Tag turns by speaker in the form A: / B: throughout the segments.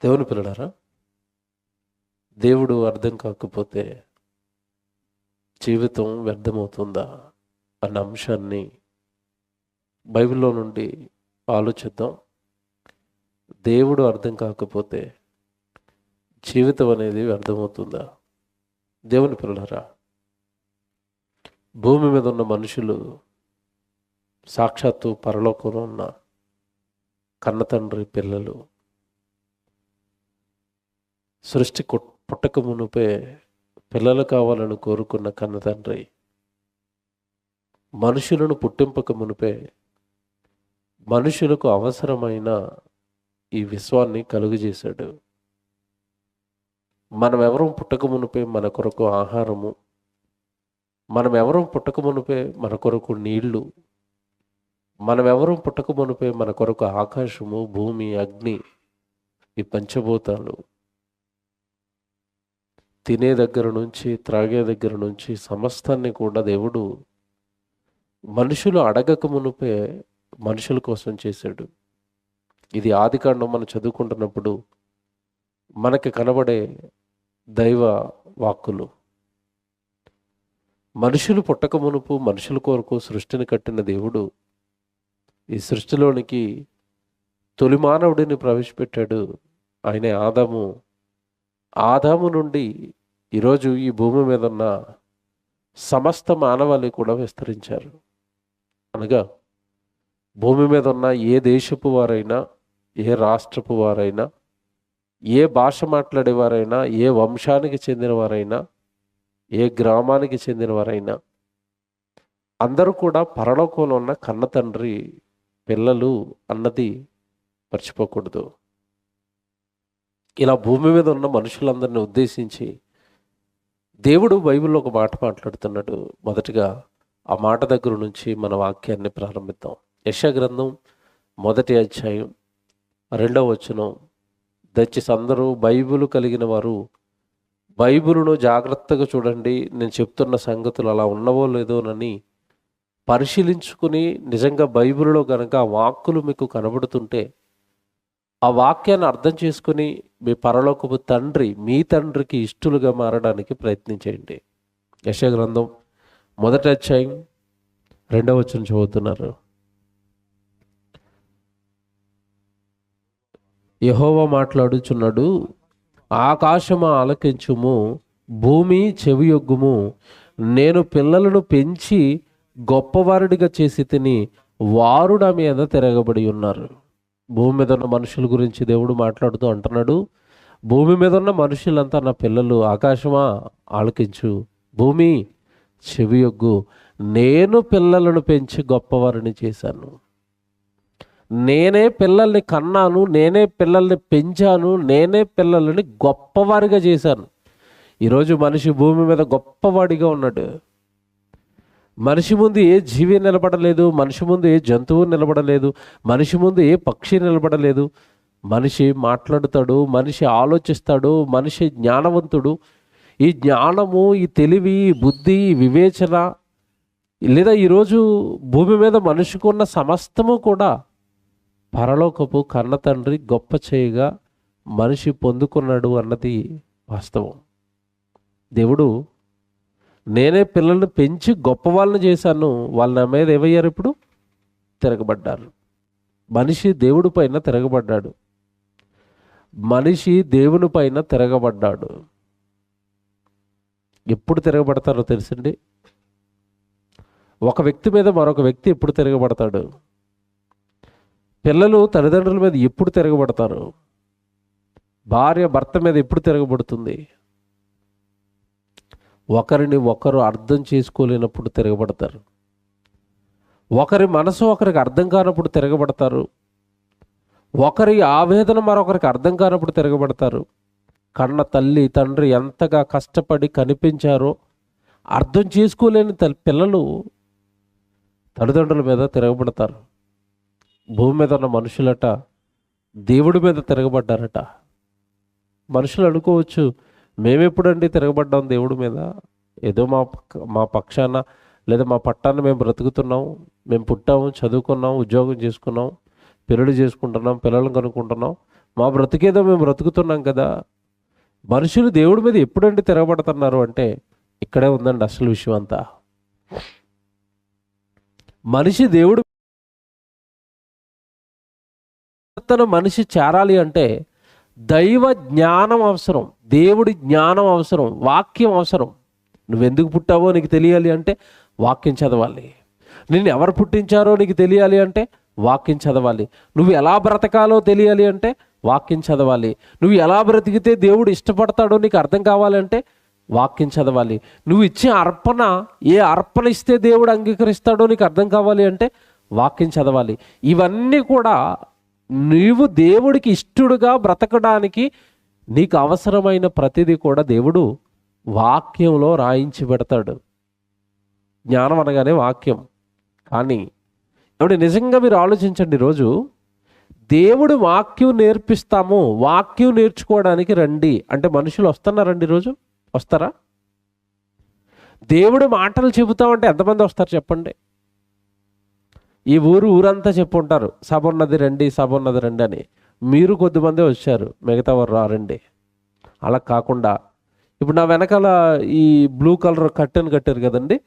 A: దేవుని పిల్లలారా, దేవుడు అర్థం కాకపోతే జీవితం వ్యర్థమవుతుందా అన్న అంశాన్ని బైబిల్లో నుండి ఆలోచిద్దాం. దేవుడు అర్థం కాకపోతే జీవితం అనేది వ్యర్థమవుతుందా? దేవుని పిల్లలారా, భూమి మీద ఉన్న మనుషులు సాక్షాత్తు పరలోకంలో ఉన్న కన్నతండ్రి పిల్లలు. సృష్టి పుట్టక మునుపే పిల్లలు కావాలని కోరుకున్న కన్నతండ్రి మనుషులను పుట్టింపక మునుపే మనుషులకు అవసరమైన ఈ విశ్వాన్ని కలుగజేశాడు. మనం ఎవరం పుట్టక మునుపే మన కొరకు ఆహారము, మనం ఎవరం పుట్టక మునుపే మన కొరకు నీళ్లు, మనం ఎవరం పుట్టక మునుపే మన కొరకు ఆకాశము, భూమి, అగ్ని, ఈ పంచభూతాలు, తినే దగ్గర నుంచి త్రాగే దగ్గర నుంచి సమస్తాన్ని కూడా దేవుడు మనుషులు అడగక మునుపే మనుషుల కోసం చేశాడు. ఇది ఆదికాండం మనం చదువుకుంటున్నప్పుడు మనకి కనబడే దైవ వాక్కులు. మనుషులు పుట్టక మునుపు మనుషుల కొరకు సృష్టిని కట్టిన దేవుడు ఈ సృష్టిలోనికి తొలి మానవుడిని ప్రవేశపెట్టాడు. ఆయనే ఆదాము. ఆదాము నుండి ఈరోజు ఈ భూమి మీద ఉన్న సమస్త మానవాళి కూడా విస్తరించారు. అనగా భూమి మీద ఉన్న ఏ దేశపు వారైనా, ఏ రాష్ట్రపు వారైనా, ఏ భాష మాట్లాడేవారైనా, ఏ వంశానికి చెందినవారైనా, ఏ గ్రామానికి చెందినవారైనా అందరూ కూడా పరలోకంలో ఉన్న కన్న తండ్రి పిల్లలు అన్నది మర్చిపోకూడదు. ఇలా భూమి మీద ఉన్న మనుషులందరినీ ఉద్దేశించి దేవుడు బైబిల్లో ఒక మాట మాట్లాడుతున్నాడు. మొదటిగా ఆ మాట దగ్గర నుంచి మన వాక్యాన్ని ప్రారంభిద్దాం. యెషయా గ్రంథం 1వ అధ్యాయం 2వ వచనం. దయచేసి అందరూ బైబిల్ కలిగిన వారు బైబిలును జాగ్రత్తగా చూడండి. నేను చెప్తున్న సంగతులు అలా ఉన్నవో లేదోనని పరిశీలించుకుని, నిజంగా బైబిల్లో కనుక ఆ వాక్కులు మీకు కనబడుతుంటే ఆ వాక్యాన్ని అర్థం చేసుకుని మీ పరలోకపు తండ్రి, మీ తండ్రికి ఇష్టలుగా మారడానికి ప్రయత్నించండి. యెషయా గ్రంథం 1వ అధ్యాయం 2వ వచనం చదువుతున్నారు. యెహోవా మాట్లాడుచున్నాడు, ఆకాశమా ఆలకించుము, భూమి చెవియొగ్గుము. నేను పిల్లలను పెంచి గొప్పవారుడిగా చేసి తిని వారు నా మీద తిరగబడి ఉన్నారు. భూమి మీద ఉన్న మనుషుల గురించి దేవుడు మాట్లాడుతూ అంటున్నాడు, భూమి మీద ఉన్న మనుషులంతా నా పిల్లలు. ఆకాశమా ఆలకించు, భూమి చెవియొగ్గు. నేను పిల్లలను పెంచి గొప్పవారిని చేశాను. నేనే పిల్లల్ని కన్నాను, నేనే పిల్లల్ని పెంచాను, నేనే పిల్లల్ని గొప్పవారిగా చేశాను. ఈరోజు మనిషి భూమి మీద గొప్పవాడిగా ఉన్నాడు. మనిషి ముందు ఏ జీవి నిలబడలేదు, మనిషి ముందు ఏ జంతువు నిలబడలేదు, మనిషి ముందు ఏ పక్షి నిలబడలేదు. మనిషి మాట్లాడుతాడు, మనిషి ఆలోచిస్తాడు, మనిషి జ్ఞానవంతుడు. ఈ జ్ఞానము, ఈ తెలివి, ఈ బుద్ధి, ఈ వివేచన, లేదా ఈరోజు భూమి మీద మనిషికి ఉన్న సమస్తము కూడా పరలోకపు కన్న తండ్రి గొప్ప చేయగా మనిషి పొందుకున్నాడు అన్నది వాస్తవం. దేవుడు నేనే పిల్లల్ని పెంచి గొప్ప వాళ్ళని చేశాను, వాళ్ళ నా మీద ఏమయ్యారు? ఇప్పుడు తిరగబడ్డారు. మనిషి దేవుడి పైన తిరగబడ్డాడు. మనిషి దేవుని పైన తిరగబడ్డాడు. ఎప్పుడు తిరగబడతారో తెలుసండి? ఒక వ్యక్తి మీద మరొక వ్యక్తి ఎప్పుడు తిరగబడతాడు? పిల్లలు తల్లిదండ్రుల మీద ఎప్పుడు తిరగబడతారు? భార్య భర్త మీద ఎప్పుడు తిరగబడుతుంది? ఒకరిని ఒకరు అర్థం చేసుకోలేనప్పుడు తిరగబడతారు. ఒకరి మనసు ఒకరికి అర్థం కానప్పుడు తిరగబడతారు. ఒకరి ఆవేదన మరొకరికి అర్థం కానప్పుడు తిరగబడతారు. కన్న తల్లి తండ్రి ఎంతగా కష్టపడి కనిపించారో అర్థం చేసుకోలేని పిల్లలు తల్లిదండ్రుల మీద తిరగబడతారు. భూమి మీద ఉన్న మనుషులట దేవుడి మీద తిరగబడ్డారట. మనుషులు అనుకోవచ్చు, మేమెప్పుడండి తిరగబడ్డాం దేవుడి మీద? ఏదో మా పక్షాన లేదా మా పట్టాన మేము బ్రతుకుతున్నాం, మేము పుట్టాము, చదువుకున్నాం, ఉద్యోగం చేసుకున్నాం, పెళ్ళిళ్ళు చేసుకుంటున్నాం, పిల్లలను కనుక్కుంటున్నాం, మా బ్రతికేదో మేము బ్రతుకుతున్నాం కదా. మనుషులు దేవుడి మీద ఎప్పుడంటే తిరగబడుతున్నారు అంటే ఇక్కడే ఉందండి అసలు విషయం అంతా. మనిషి దేవుడు మనిషి చేరాలి అంటే దైవ జ్ఞానం అవసరం, దేవుడి జ్ఞానం అవసరం, వాక్యం అవసరం. నువ్వెందుకు పుట్టావో నీకు తెలియాలి అంటే వాక్యం చదవాలి. నిన్ను ఎవరు పుట్టించారో నీకు తెలియాలి అంటే వాక్యం చదవాలి. నువ్వు ఎలా బ్రతకాలో తెలియాలి అంటే వాక్యం చదవాలి. నువ్వు ఎలా బ్రతికితే దేవుడు ఇష్టపడతాడో నీకు అర్థం కావాలంటే వాక్యం చదవాలి. నువ్వు ఇచ్చే అర్పణ, ఏ అర్పణ ఇస్తే దేవుడు అంగీకరిస్తాడో నీకు అర్థం కావాలి అంటే వాక్యం చదవాలి. ఇవన్నీ కూడా నీవు దేవుడికి ఇష్టడుగా బ్రతకడానికి నీకు అవసరమైన ప్రతిదీ కూడా దేవుడు వాక్యంలో రాయించి పెడతాడు. జ్ఞానం అనగానే వాక్యం. కానీ ఇప్పుడు నిజంగా మీరు ఆలోచించండి, ఈరోజు దేవుడు వాక్యం నేర్పిస్తాము, వాక్యం నేర్చుకోవడానికి రండి అంటే మనుషులు వస్తున్నారండి? ఈరోజు వస్తారా? దేవుడు మాటలు చెబుతామంటే ఎంతమంది వస్తారు చెప్పండి? ఈ ఊరంతా చెప్పుంటారు సభ ఉన్నది రండి, సభ ఉన్నది రండి అని. మీరు కొద్దిమంది వచ్చారు, మిగతా వారు రారండి. అలా కాకుండా ఇప్పుడు నా వెనకాల ఈ బ్లూ కలర్ కట్టెను కట్టారు కదండి.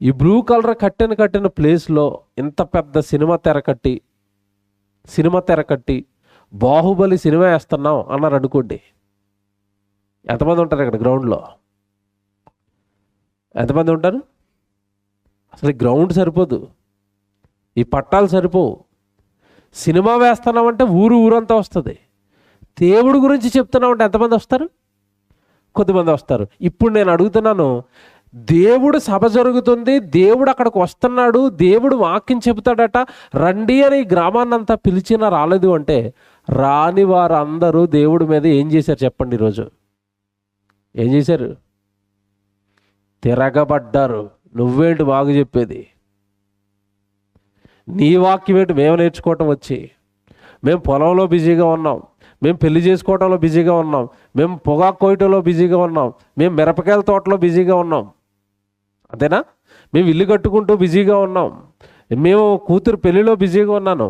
A: ఈ బ్లూ కలర్ కట్టిన ప్లేస్లో ఇంత పెద్ద సినిమా తెర కట్టి బాహుబలి సినిమా వేస్తున్నాం అన్నారు అనుకోండి, ఎంతమంది ఉంటారు ఇక్కడ గ్రౌండ్లో? ఎంతమంది ఉంటారు? అసలు గ్రౌండ్ సరిపోదు, ఈ పట్టాలు సరిపోవు. సినిమా వేస్తున్నామంటే ఊరంతా వస్తుంది. దేవుడి గురించి చెప్తున్నామంటే ఎంతమంది వస్తారు? కొద్దిమంది వస్తారు. ఇప్పుడు నేను అడుగుతున్నాను, దేవుడు సభ జరుగుతుంది, దేవుడు అక్కడికి వస్తున్నాడు, దేవుడు వాక్యం చెబుతాడట, రండి అని గ్రామాన్నంతా పిలిచినా రాలేదు అంటే రాని వారందరూ దేవుడి మీద ఏం చేశారు చెప్పండి? ఈరోజు ఏం చేశారు? తిరగబడ్డారు. నువ్వేంటి బాగు చెప్పేది? నీ వాక్యం ఏంటి మేము నేర్చుకోవటం వచ్చి? మేము పొలంలో బిజీగా ఉన్నాం, మేము పెళ్లి చేసుకోవటంలో బిజీగా ఉన్నాం, మేము పొగాకు కోయటంలో బిజీగా ఉన్నాం, మేము మిరపకాయల తోటలో బిజీగా ఉన్నాం, అంతేనా? మేము ఇల్లు కట్టుకుంటూ బిజీగా ఉన్నాం, మేము కూతురు పెళ్లిలో బిజీగా ఉన్నాను.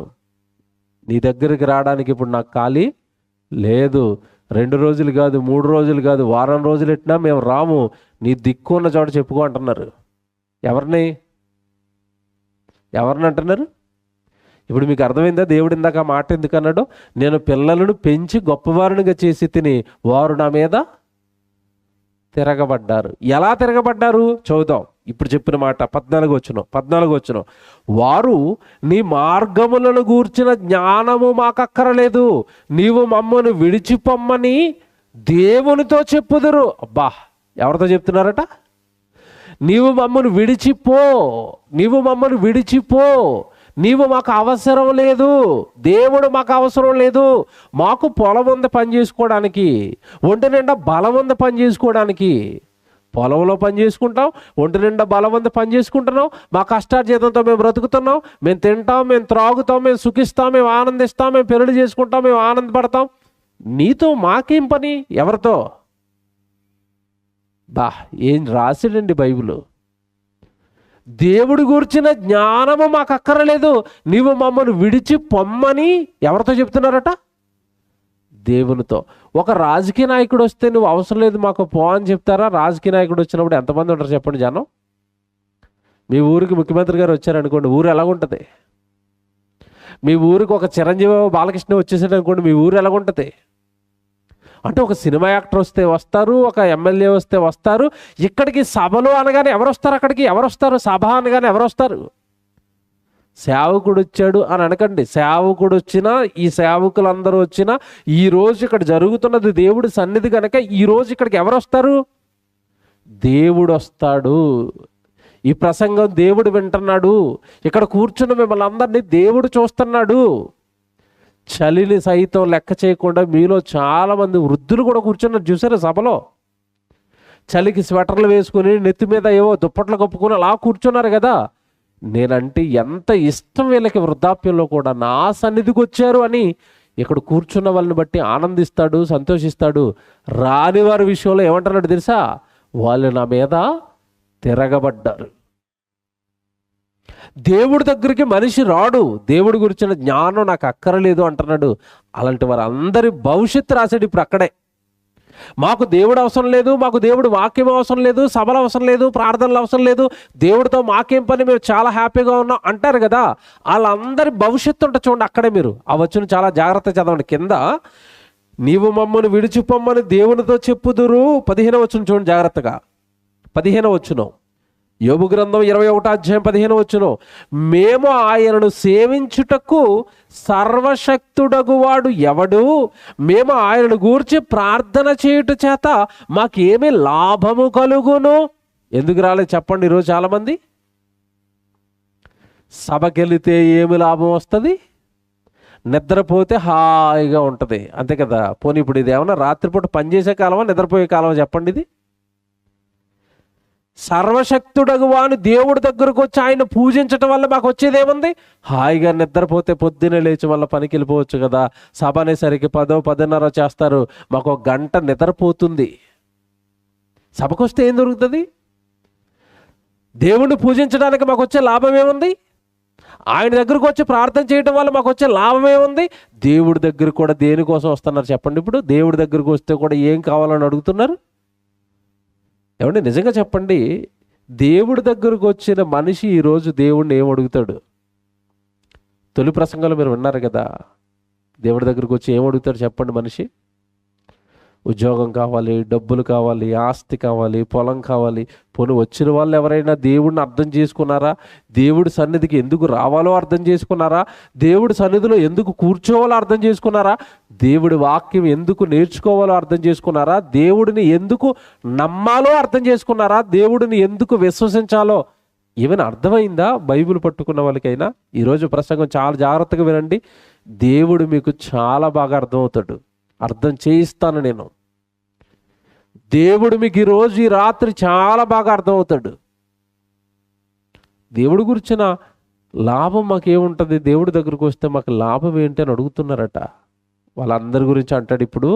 A: నీ దగ్గరికి రావడానికి ఇప్పుడు నాకు ఖాళీ లేదు. 2 రోజులు కాదు, 3 రోజులు కాదు, వారం రోజులు ఎట్టినా మేము రాము, నీ దిక్కు ఉన్న చోట చెప్పుకో అంటున్నారు. ఎవరిని అంటున్నారు? ఇప్పుడు మీకు అర్థమైందా దేవుడు ఇందాక ఆ మాట ఎందుకు అన్నాడు? నేను పిల్లలను పెంచి గొప్పవారునిగా చేసి తిని వారు నా మీద తిరగబడ్డారు. ఎలా తిరగబడ్డారు చదువుదాం. ఇప్పుడు చెప్పిన మాట 14 వచనం. వారు నీ మార్గములను గూర్చిన జ్ఞానము మాకక్కరలేదు, నీవు మమ్మను విడిచిపొమ్మని దేవునితో చెప్పుదురు. అబ్బా, ఎవరితో చెప్తున్నారట? నీవు మమ్మను విడిచిపో, నీవు మాకు అవసరం లేదు, దేవుడు మాకు అవసరం లేదు. మాకు పొలం ఉంది పని చేసుకోవడానికి, ఒంటి నిండా బలం ఉంది పని చేసుకోవడానికి. పొలంలో పని చేసుకుంటాం, ఒంటి నిండా బలం ఉంది పని చేసుకుంటున్నాం, మా కష్టార్జితంతో మేము బ్రతుకుతున్నాం, మేము తింటాం, మేము త్రాగుతాం, మేము సుఖిస్తాం, మేము ఆనందిస్తాం, మేము పెళ్లి చేసుకుంటాం, మేము ఆనందపడతాం. నీతో మాకేం పని? ఎవరితో? ఏం రాసిడండి బైబిల్? దేవుడి గురించిన జ్ఞానము మాకు అక్కరలేదు, నీవు మమ్మల్ని విడిచి పొమ్మని ఎవరితో చెప్తున్నారట? దేవునితో. ఒక రాజకీయ నాయకుడు వస్తే నువ్వు అవసరం లేదు మాకు పో అని చెప్తారా? రాజకీయ నాయకుడు వచ్చినప్పుడు ఎంతమంది ఉంటారు చెప్పండి జనం? మీ ఊరికి ముఖ్యమంత్రి గారు వచ్చారనుకోండి, ఊరు ఎలాగుంటుంది? మీ ఊరికి ఒక చిరంజీవి బాలకృష్ణ వచ్చేసాడు అనుకోండి, మీ ఊరు ఎలాగుంటుంది? అంటే ఒక సినిమా యాక్టర్ వస్తే వస్తారు, ఒక ఎమ్మెల్యే వస్తే వస్తారు. ఇక్కడికి సభలు అనగానే ఎవరు వస్తారు? అక్కడికి ఎవరు వస్తారు? సభ అనగానే ఎవరు వస్తారు? సేవకుడు వచ్చాడు అని అనకండి. సేవకుడు వచ్చినా, ఈ సేవకులందరూ వచ్చినా, ఈరోజు ఇక్కడ జరుగుతున్నది దేవుడి సన్నిధి కనుక ఈరోజు ఇక్కడికి ఎవరు వస్తారు? దేవుడు వస్తాడు. ఈ ప్రసంగం దేవుడు వింటున్నాడు. ఇక్కడ కూర్చున్న మిమ్మల్ని అందరినీ దేవుడు చూస్తున్నాడు. చలిని సైతం లెక్క చేయకుండా మీలో చాలామంది వృద్ధులు కూడా కూర్చున్నారు చూసారా సభలో? చలికి స్వెటర్లు వేసుకుని నెత్తి మీద ఏవో దుప్పట్లు కప్పుకొని అలా కూర్చున్నారు కదా. నేనంటే ఎంత ఇష్టం వీళ్ళకి, వృద్ధాప్యంలో కూడా నా సన్నిధికి వచ్చారు అని ఇక్కడ కూర్చున్న వాళ్ళని బట్టి ఆనందిస్తాడు, సంతోషిస్తాడు. రాని వారి విషయంలో ఏమంటున్నాడు తెలుసా? వాళ్ళు నా మీద తిరగబడ్డారు. దేవుడి దగ్గరికి మనిషి రాడు, దేవుడి గురించిన జ్ఞానం నాకు అక్కరలేదు అంటున్నాడు. అలాంటి వారు అందరి భవిష్యత్తు రాశాడు ఇప్పుడు అక్కడే. మాకు దేవుడు అవసరం లేదు, మాకు దేవుడు వాక్యం అవసరం లేదు, సభలు అవసరం లేదు, ప్రార్థనలు అవసరం లేదు, దేవుడితో మాకేం పని, మేము చాలా హ్యాపీగా ఉన్నాం అంటారు కదా. వాళ్ళందరి భవిష్యత్తు ఉంటుంది చూడండి అక్కడే. మీరు ఆ వచ్చిన చాలా జాగ్రత్త చదవండి. కింద నీవు మమ్మల్ని విడిచిపోమ్మని దేవునితో చెప్పుదురు, 15వ వచనం చూడండి జాగ్రత్తగా. 15వ వచనం, యోబు గ్రంథం 21వ అధ్యాయం 15వ వచనం, మేము ఆయనను సేవించుటకు సర్వశక్తుడగువాడు ఎవడు, మేము ఆయనను గూర్చి ప్రార్థన చేయుట చేత మాకేమి లాభము కలుగును. ఎందుకు రాలేదు చెప్పండి? ఈరోజు చాలామంది సభకెళితే ఏమి లాభం వస్తుంది? నిద్రపోతే హాయిగా ఉంటుంది, అంతే కదా. పోనీ ఇప్పుడు ఇది ఏమన్నా రాత్రిపూట పనిచేసే కాలమా, నిద్రపోయే కాలమా చెప్పండి? ఇది సర్వశక్తుడగు వాని దేవుడి దగ్గరకు వచ్చి ఆయన పూజించటం వల్ల మాకు వచ్చేది ఏముంది? హాయిగా నిద్రపోతే పొద్దున్నే లేచి వల్ల పనికి వెళ్ళిపోవచ్చు కదా. సభ అనేసరికి 10-10:30 చేస్తారు, మాకు 1 గంట నిద్రపోతుంది. సభకు వస్తే ఏం దొరుకుతుంది? దేవుణ్ణి పూజించడానికి మాకు వచ్చే లాభం ఏముంది? ఆయన దగ్గరకు వచ్చి ప్రార్థన చేయడం వల్ల మాకు వచ్చే లాభం ఏముంది? దేవుడి దగ్గర కూడా దేనికోసం వస్తున్నారు చెప్పండి? ఇప్పుడు దేవుడి దగ్గరకు వస్తే కూడా ఏం కావాలని అడుగుతున్నారు? ఏమండి నిజంగా చెప్పండి, దేవుడి దగ్గరకు వచ్చిన మనిషి ఈరోజు దేవుడిని ఏం అడుగుతాడు? తొలి ప్రసంగంలో మీరు విన్నారు కదా, దేవుడి దగ్గరకు వచ్చి ఏం అడుగుతాడు చెప్పండి మనిషి? ఉద్యోగం కావాలి, డబ్బులు కావాలి, ఆస్తి కావాలి, పొలం కావాలి. పోనీ వచ్చిన వాళ్ళు ఎవరైనా దేవుడిని అర్థం చేసుకున్నారా? దేవుడి సన్నిధికి ఎందుకు రావాలో అర్థం చేసుకున్నారా? దేవుడి సన్నిధిలో ఎందుకు కూర్చోవాలో అర్థం చేసుకున్నారా? దేవుడి వాక్యం ఎందుకు నేర్చుకోవాలో అర్థం చేసుకున్నారా? దేవుడిని ఎందుకు నమ్మాలో అర్థం చేసుకున్నారా? దేవుడిని ఎందుకు విశ్వసించాలో ఏమైనా అర్థమైందా బైబిల్ పట్టుకున్న వాళ్ళకైనా? ఈరోజు ప్రసంగం చాలా జాగ్రత్తగా వినండి. దేవుడు మీకు చాలా బాగా అర్థమవుతాడు, అర్థం చేయిస్తాను నేను. దేవుడు మీకు ఈరోజు ఈ రాత్రి చాలా బాగా అర్థమవుతాడు. దేవుడి గురించిన లాభం మాకేముంటుంది? దేవుడి దగ్గరకు వస్తే మాకు లాభం ఏంటి అని అడుగుతున్నారట. వాళ్ళందరి గురించి అంటాడు ఇప్పుడు.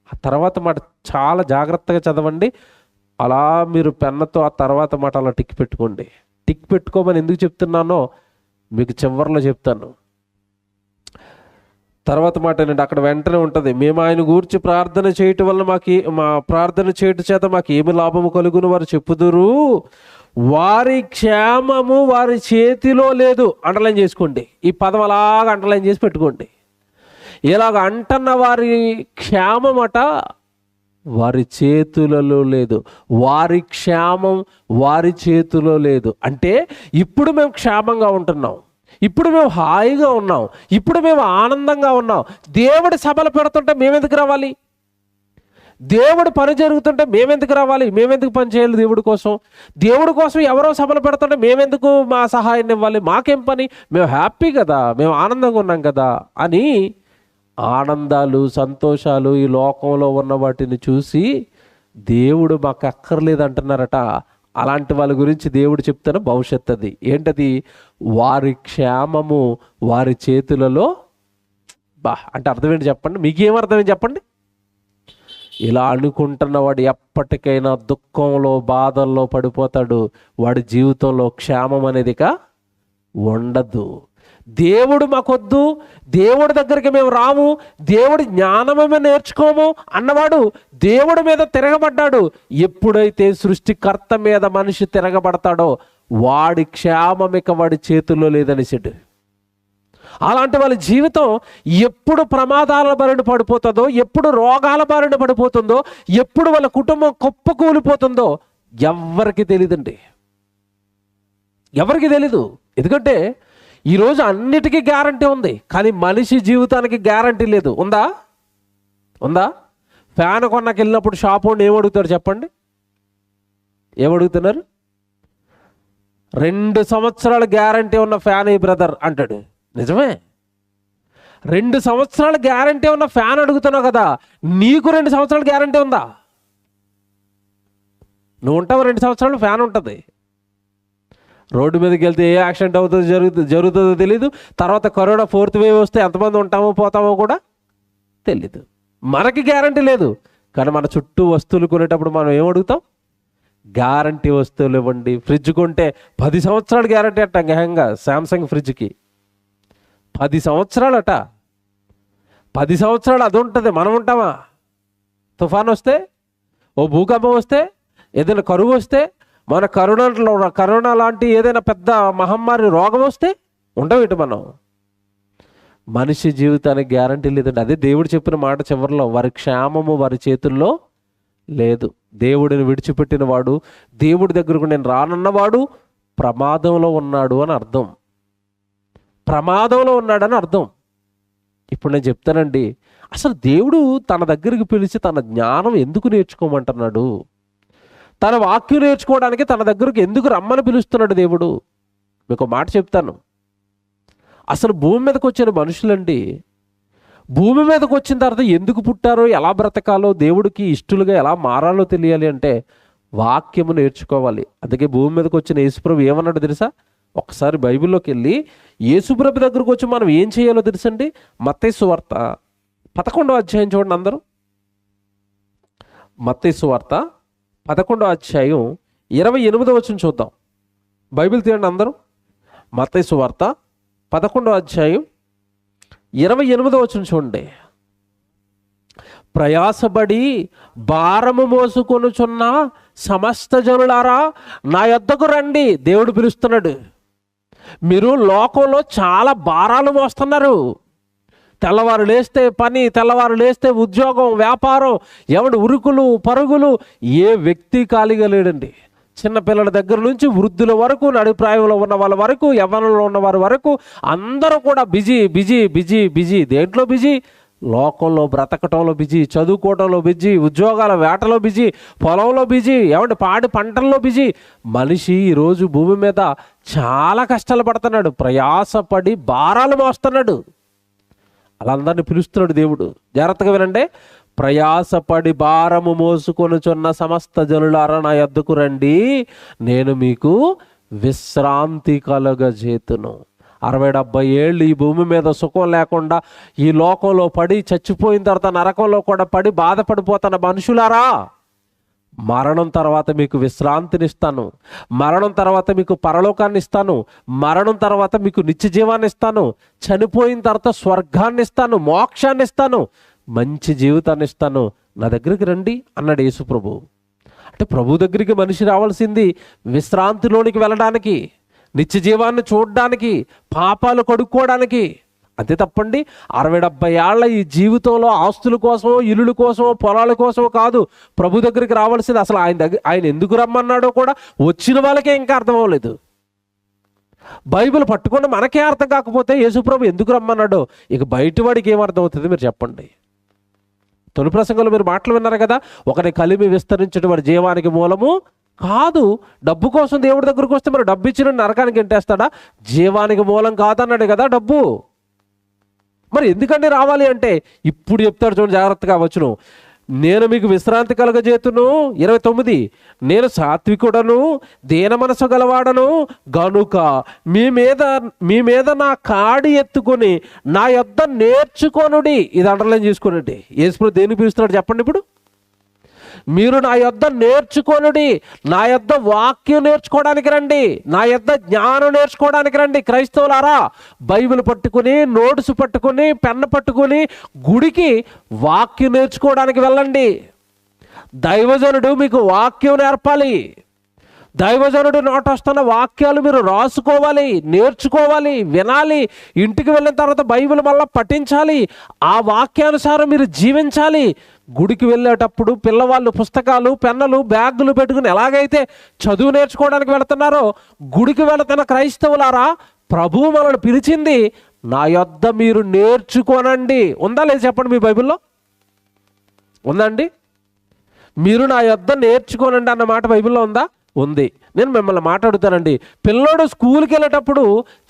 A: ఆ తర్వాత మాట చాలా జాగ్రత్తగా చదవండి. అలా మీరు పెన్నతో ఆ తర్వాత మాట అలా టిక్ పెట్టుకోండి. టిక్ పెట్టుకోమని ఎందుకు చెప్తున్నానో మీకు చివరిలో చెప్తాను. తర్వాత మాట ఏంటంటే అక్కడ వెంటనే ఉంటుంది, మేము ఆయన గూర్చి ప్రార్థన చేయటం వల్ల మా ప్రార్థన చేయటం చేత మాకు ఏమి లాభము కలుగును వారు చెప్పుదురు, వారి క్షేమము వారి చేతిలో లేదు. అండర్లైన్ చేసుకోండి, ఈ పదం అలాగా అండర్లైన్ చేసి పెట్టుకోండి. ఇలాగ అంటున్న వారి క్షేమమట వారి చేతులలో లేదు, వారి క్షేమం వారి చేతిలో లేదు. అంటే ఇప్పుడు మేము క్షేమంగా ఉంటున్నాం, ఇప్పుడు మేము హాయిగా ఉన్నాం, ఇప్పుడు మేము ఆనందంగా ఉన్నాం. దేవుడి సభలు పెడుతుంటే మేమెందుకు రావాలి? దేవుడు పని జరుగుతుంటే మేమెందుకు రావాలి? మేమెందుకు పని చేయాలి దేవుడి కోసం? దేవుడి కోసం ఎవరో సభలు పెడుతుంటే మేమెందుకు మా సహాయాన్ని ఇవ్వాలి? మాకేం పని? మేము హ్యాపీ కదా, మేము ఆనందంగా ఉన్నాం కదా అని ఆనందాలు సంతోషాలు ఈ లోకంలో ఉన్న వాటిని చూసి దేవుడు మాకు అక్కర్లేదు అంటున్నారట. అలాంటి వాళ్ళ గురించి దేవుడు చెప్తాను భవిష్యత్తు. అది ఏంటది? వారి క్షేమము వారి చేతులలో. అంటే అర్థం ఏంటి చెప్పండి? మీకేం అర్థమైంది చెప్పండి? ఇలా అనుకుంటున్నవాడు ఎప్పటికైనా దుఃఖంలో బాధల్లో పడిపోతాడు. వాడి జీవితంలో క్షేమం అనేది ఇక ఉండదు. దేవుడు మాకొద్దు, దేవుడి దగ్గరికి మేము రాము, దేవుడి జ్ఞానమే నేర్చుకోము అన్నవాడు దేవుడి మీద తిరగబడ్డాడు. ఎప్పుడైతే సృష్టికర్త మీద మనిషి తిరగబడతాడో వాడి క్షేమం ఇక వాడి చేతుల్లో లేదనిసాడు. అలాంటి వాళ్ళ జీవితం ఎప్పుడు ప్రమాదాల బారిన పడిపోతుందో, ఎప్పుడు రోగాల బారిన పడిపోతుందో, ఎప్పుడు వాళ్ళ కుటుంబం కుప్పకూలిపోతుందో ఎవరికి తెలియదండి, ఎవరికి తెలీదు. ఎందుకంటే ఈరోజు అన్నిటికీ గ్యారంటీ ఉంది, కానీ మనిషి జీవితానికి గ్యారంటీ లేదు. ఉందా? ఉందా? ఫ్యాన్ కొన్నాకి వెళ్ళినప్పుడు షాప్ వాడిని ఏమడుగుతాడు చెప్పండి? ఏమడుగుతున్నారు? 2 సంవత్సరాల గ్యారంటీ ఉన్న ఫ్యాన్ ఈ బ్రదర్ అంటాడు. నిజమే, 2 సంవత్సరాల గ్యారంటీ ఉన్న ఫ్యాన్ అడుగుతున్నావు కదా, నీకు 2 సంవత్సరాల గ్యారంటీ ఉందా? నువ్వు ఉంటావు 2 సంవత్సరాలు ఫ్యాన్ ఉంటుంది. రోడ్డు మీదకి వెళ్తే ఏ యాక్సిడెంట్ అవుతుందో జరుగుతుందో తెలీదు. తర్వాత కరోనా 4th వేవ్ వస్తే ఎంతమంది ఉంటామో పోతామో కూడా తెలీదు. మనకి గ్యారంటీ లేదు. కానీ మన చుట్టూ వస్తువులు కొనేటప్పుడు మనం ఏమడుగుతాం? గ్యారంటీ వస్తువులు ఇవ్వండి. ఫ్రిడ్జ్ కొంటే 10 సంవత్సరాలు గ్యారంటీ అట్ట. గహంగా శాంసంగ్ ఫ్రిడ్జ్కి 10 సంవత్సరాలట. 10 సంవత్సరాలు అది ఉంటుంది, మనం ఉంటామా? తుఫాన్ వస్తే, ఓ భూకంపం వస్తే, ఏదైనా కరువు వస్తే, మన కరోనా లాంటి ఏదైనా పెద్ద మహమ్మారి రోగం వస్తే ఉండవు ఇటు మనం. మనిషి జీవితానికి గ్యారంటీ లేదండి. అదే దేవుడు చెప్పిన మాట చివరిలో, వారి క్షేమము వారి చేతుల్లో లేదు. దేవుడిని విడిచిపెట్టిన వాడు, దేవుడి దగ్గరకు నేను రానున్నవాడు ప్రమాదంలో ఉన్నాడు అని అర్థం. ప్రమాదంలో ఉన్నాడని అర్థం. ఇప్పుడు నేను చెప్తానండి, అసలు దేవుడు తన దగ్గరికి పిలిచి తన జ్ఞానం ఎందుకు నేర్చుకోమంటున్నాడు? తన వాక్యం నేర్చుకోవడానికి తన దగ్గరకు ఎందుకు రమ్మని పిలుస్తున్నాడు దేవుడు? మీకు మాట చెప్తాను. అసలు భూమి మీదకి వచ్చిన మనుషులండి, భూమి మీదకి వచ్చిన తర్వాత ఎందుకు పుట్టారో, ఎలా బ్రతకాలో, దేవుడికి ఇష్టలుగా ఎలా మారాలో తెలియాలి అంటే వాక్యము నేర్చుకోవాలి. అందుకే భూమి మీదకి వచ్చిన యేసుప్రభు ఏమన్నాడు తెలుసా? ఒకసారి బైబిల్లోకి వెళ్ళి యేసుప్రభు దగ్గరకు వచ్చి మనం ఏం చేయాలో తెలుసండి? మత్తయి సువార్త 11వ అధ్యాయం చూడండి అందరూ. మత్తయి సువార్త 11వ అధ్యాయం 28వ వచనం చూద్దాం. బైబిల్ తీయండి అందరూ. మత్తయి సువార్త 11వ అధ్యాయం 28వ వచనం చూడండి. ప్రయాసపడి భారము మోసుకొనుచున్న సమస్త జనులారా నా యొద్దకు రండి. దేవుడు పిలుస్తున్నాడు. మీరు లోకంలో చాలా భారాలు మోస్తున్నారు. తెల్లవారు లేస్తే పని, తెల్లవారు లేస్తే ఉద్యోగం, వ్యాపారం, ఎవడు ఉరుకులు పరుగులు. ఏ వ్యక్తి ఖాళీగా లేడండి. చిన్నపిల్లల దగ్గర నుంచి వృద్ధుల వరకు, నడిప్రాయంలో ఉన్న వాళ్ళ వరకు, యవ్వనంలో ఉన్న వారి వరకు అందరూ కూడా బిజీ బిజీ బిజీ బిజీ. దేంట్లో బిజీ? లోకంలో బ్రతకటంలో బిజీ, చదువుకోవటంలో బిజీ, ఉద్యోగాల వేటలో బిజీ, పొలంలో బిజీ, ఏమంటే పాడి పంటల్లో బిజీ. మనిషి ఈరోజు భూమి మీద చాలా కష్టాలు పడుతున్నాడు, ప్రయాసపడి భారాలు మోస్తున్నాడు. వాళ్ళందరినీ పిలుస్తున్నాడు దేవుడు. జాగ్రత్తగా వినండి. ప్రయాసపడి భారము మోసుకొనుచున్న సమస్త జనులారా నా యొద్దకు రండి, నేను మీకు విశ్రాంతి కలుగజేతును. 60-70 ఏళ్ళు ఈ భూమి మీద సుఖం లేకుండా ఈ లోకంలో పడి చచ్చిపోయిన తర్వాత నరకంలో కూడా పడి బాధపడిపోతున్న మనుషులారా, మరణం తర్వాత మీకు విశ్రాంతిని ఇస్తాను. మరణం తర్వాత మీకు పరలోకాన్ని ఇస్తాను. మరణం తర్వాత మీకు నిత్య జీవాన్ని ఇస్తాను. చనిపోయిన తర్వాత స్వర్గాన్ని ఇస్తాను, మోక్షాన్ని ఇస్తాను, మంచి జీవితాన్ని ఇస్తాను. నా దగ్గరికి రండి అన్నాడు యేసు ప్రభు. అంటే ప్రభు దగ్గరికి మనిషి రావాల్సింది విశ్రాంతిలోనికి వెళ్ళడానికి, నిత్య జీవాన్ని చూడడానికి, పాపాలు కడుక్కోవడానికి. అంతే తప్పండి 60-70 ఏళ్ల ఈ జీవితంలో ఆస్తుల కోసమో, ఇల్లుల కోసమో, పొలాల కోసమో కాదు ప్రభు దగ్గరికి రావాల్సింది. అసలు ఆయన ఎందుకు రమ్మన్నాడో కూడా వచ్చిన వాళ్ళకే ఇంకా అర్థం అవ్వలేదు. బైబిల్ పట్టుకుని మనకే అర్థం కాకపోతే యేసుప్రభు ఎందుకు రమ్మన్నాడో ఇక బయటవాడికి ఏం అర్థం అవుతుంది మీరు చెప్పండి. తొలి ప్రసంగంలో మీరు మాటలు విన్నారు కదా, ఒకరి కలిమి విస్తరించడం వాడి జీవానికి మూలము కాదు. డబ్బు కోసం దేవుడి దగ్గరకు వస్తే మరి డబ్బు ఇచ్చిన నరకానికి ఎంటేస్తాడా? జీవానికి మూలం కాదన్నాడు కదా డబ్బు. మరి ఎందుకంటే రావాలి అంటే ఇప్పుడు చెప్తాడు చూడండి జాగ్రత్తగా. వచ్చును, నేను మీకు విశ్రాంతి కలుగజేతును. 29, నేను సాత్వికుడను, దీన మనసు గలవాడను గనుక మీ మీద నా కాడి ఎత్తుకొని నా యొద్ద నేర్చుకొనుడి. ఇది అండర్లైన్ చేసుకోనండి. యేసు దేనికి పిలుస్తున్నాడు చెప్పండి ఇప్పుడు? మీరు నా యొద్ద నేర్చుకొనుడి. నా యొద్ద వాక్యం నేర్చుకోవడానికి రండి, నా యొద్ద జ్ఞానం నేర్చుకోవడానికి రండి. క్రైస్తవులారా, బైబిల్ పట్టుకుని, నోట్స్ పట్టుకుని, పెన్ను పట్టుకుని గుడికి వాక్యం నేర్చుకోవడానికి వెళ్ళండి. దైవజనుడు మీకు వాక్యం నేర్పాలి. దైవజనుడు నోట వస్తున్న వాక్యాలు మీరు రాసుకోవాలి, నేర్చుకోవాలి, వినాలి. ఇంటికి వెళ్ళిన తర్వాత బైబిల్ మళ్ళీ పఠించాలి. ఆ వాక్యానుసారం మీరు జీవించాలి. గుడికి వెళ్ళేటప్పుడు పిల్లవాళ్ళు పుస్తకాలు, పెన్నులు, బ్యాగులు పెట్టుకుని ఎలాగైతే చదువు నేర్చుకోవడానికి వెళుతున్నారో, గుడికి వెళుతున్న క్రైస్తవులారా, ప్రభువు మనల్ని పిలిచింది నా యొద్ద మీరు నేర్చుకోనండి. ఉందా లేదు చెప్పండి? మీ బైబిల్లో ఉందండి? మీరు నా యొద్ద నేర్చుకోనండి అన్న మాట బైబిల్లో ఉందా? ఉంది. నేను మిమ్మల్ని మాట్లాడుతానండి. పిల్లోడు స్కూల్కి వెళ్ళేటప్పుడు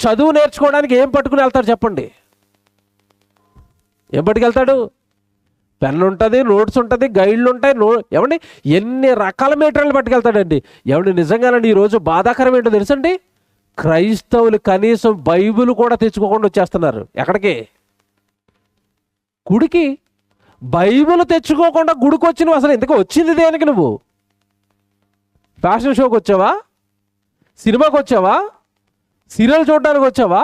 A: చదువు నేర్చుకోవడానికి ఏం పట్టుకుని వెళ్తాడు చెప్పండి? ఏం పట్టుకెళ్తాడు? పెన్ ఉంటుంది, నోట్స్ ఉంటుంది, గైడ్లు ఉంటాయి. ఏమండి ఎన్ని రకాల మెటీరియల్ పట్టుకెళ్తాడండి. ఏమండి నిజంగానండి ఈరోజు బాధాకరం ఏంటో తెలుసండి, క్రైస్తవులు కనీసం బైబిల్ కూడా తెచ్చుకోకుండా వచ్చేస్తున్నారు. ఎక్కడికి? గుడికి. బైబిల్ తెచ్చుకోకుండా గుడికి వచ్చి నువ్వు అసలు ఎందుకు వచ్చింది దేనికి? నువ్వు ఫ్యాషన్ షోకి వచ్చావా? సినిమాకి వచ్చావా? సీరియల్ చూడడానికి వచ్చావా?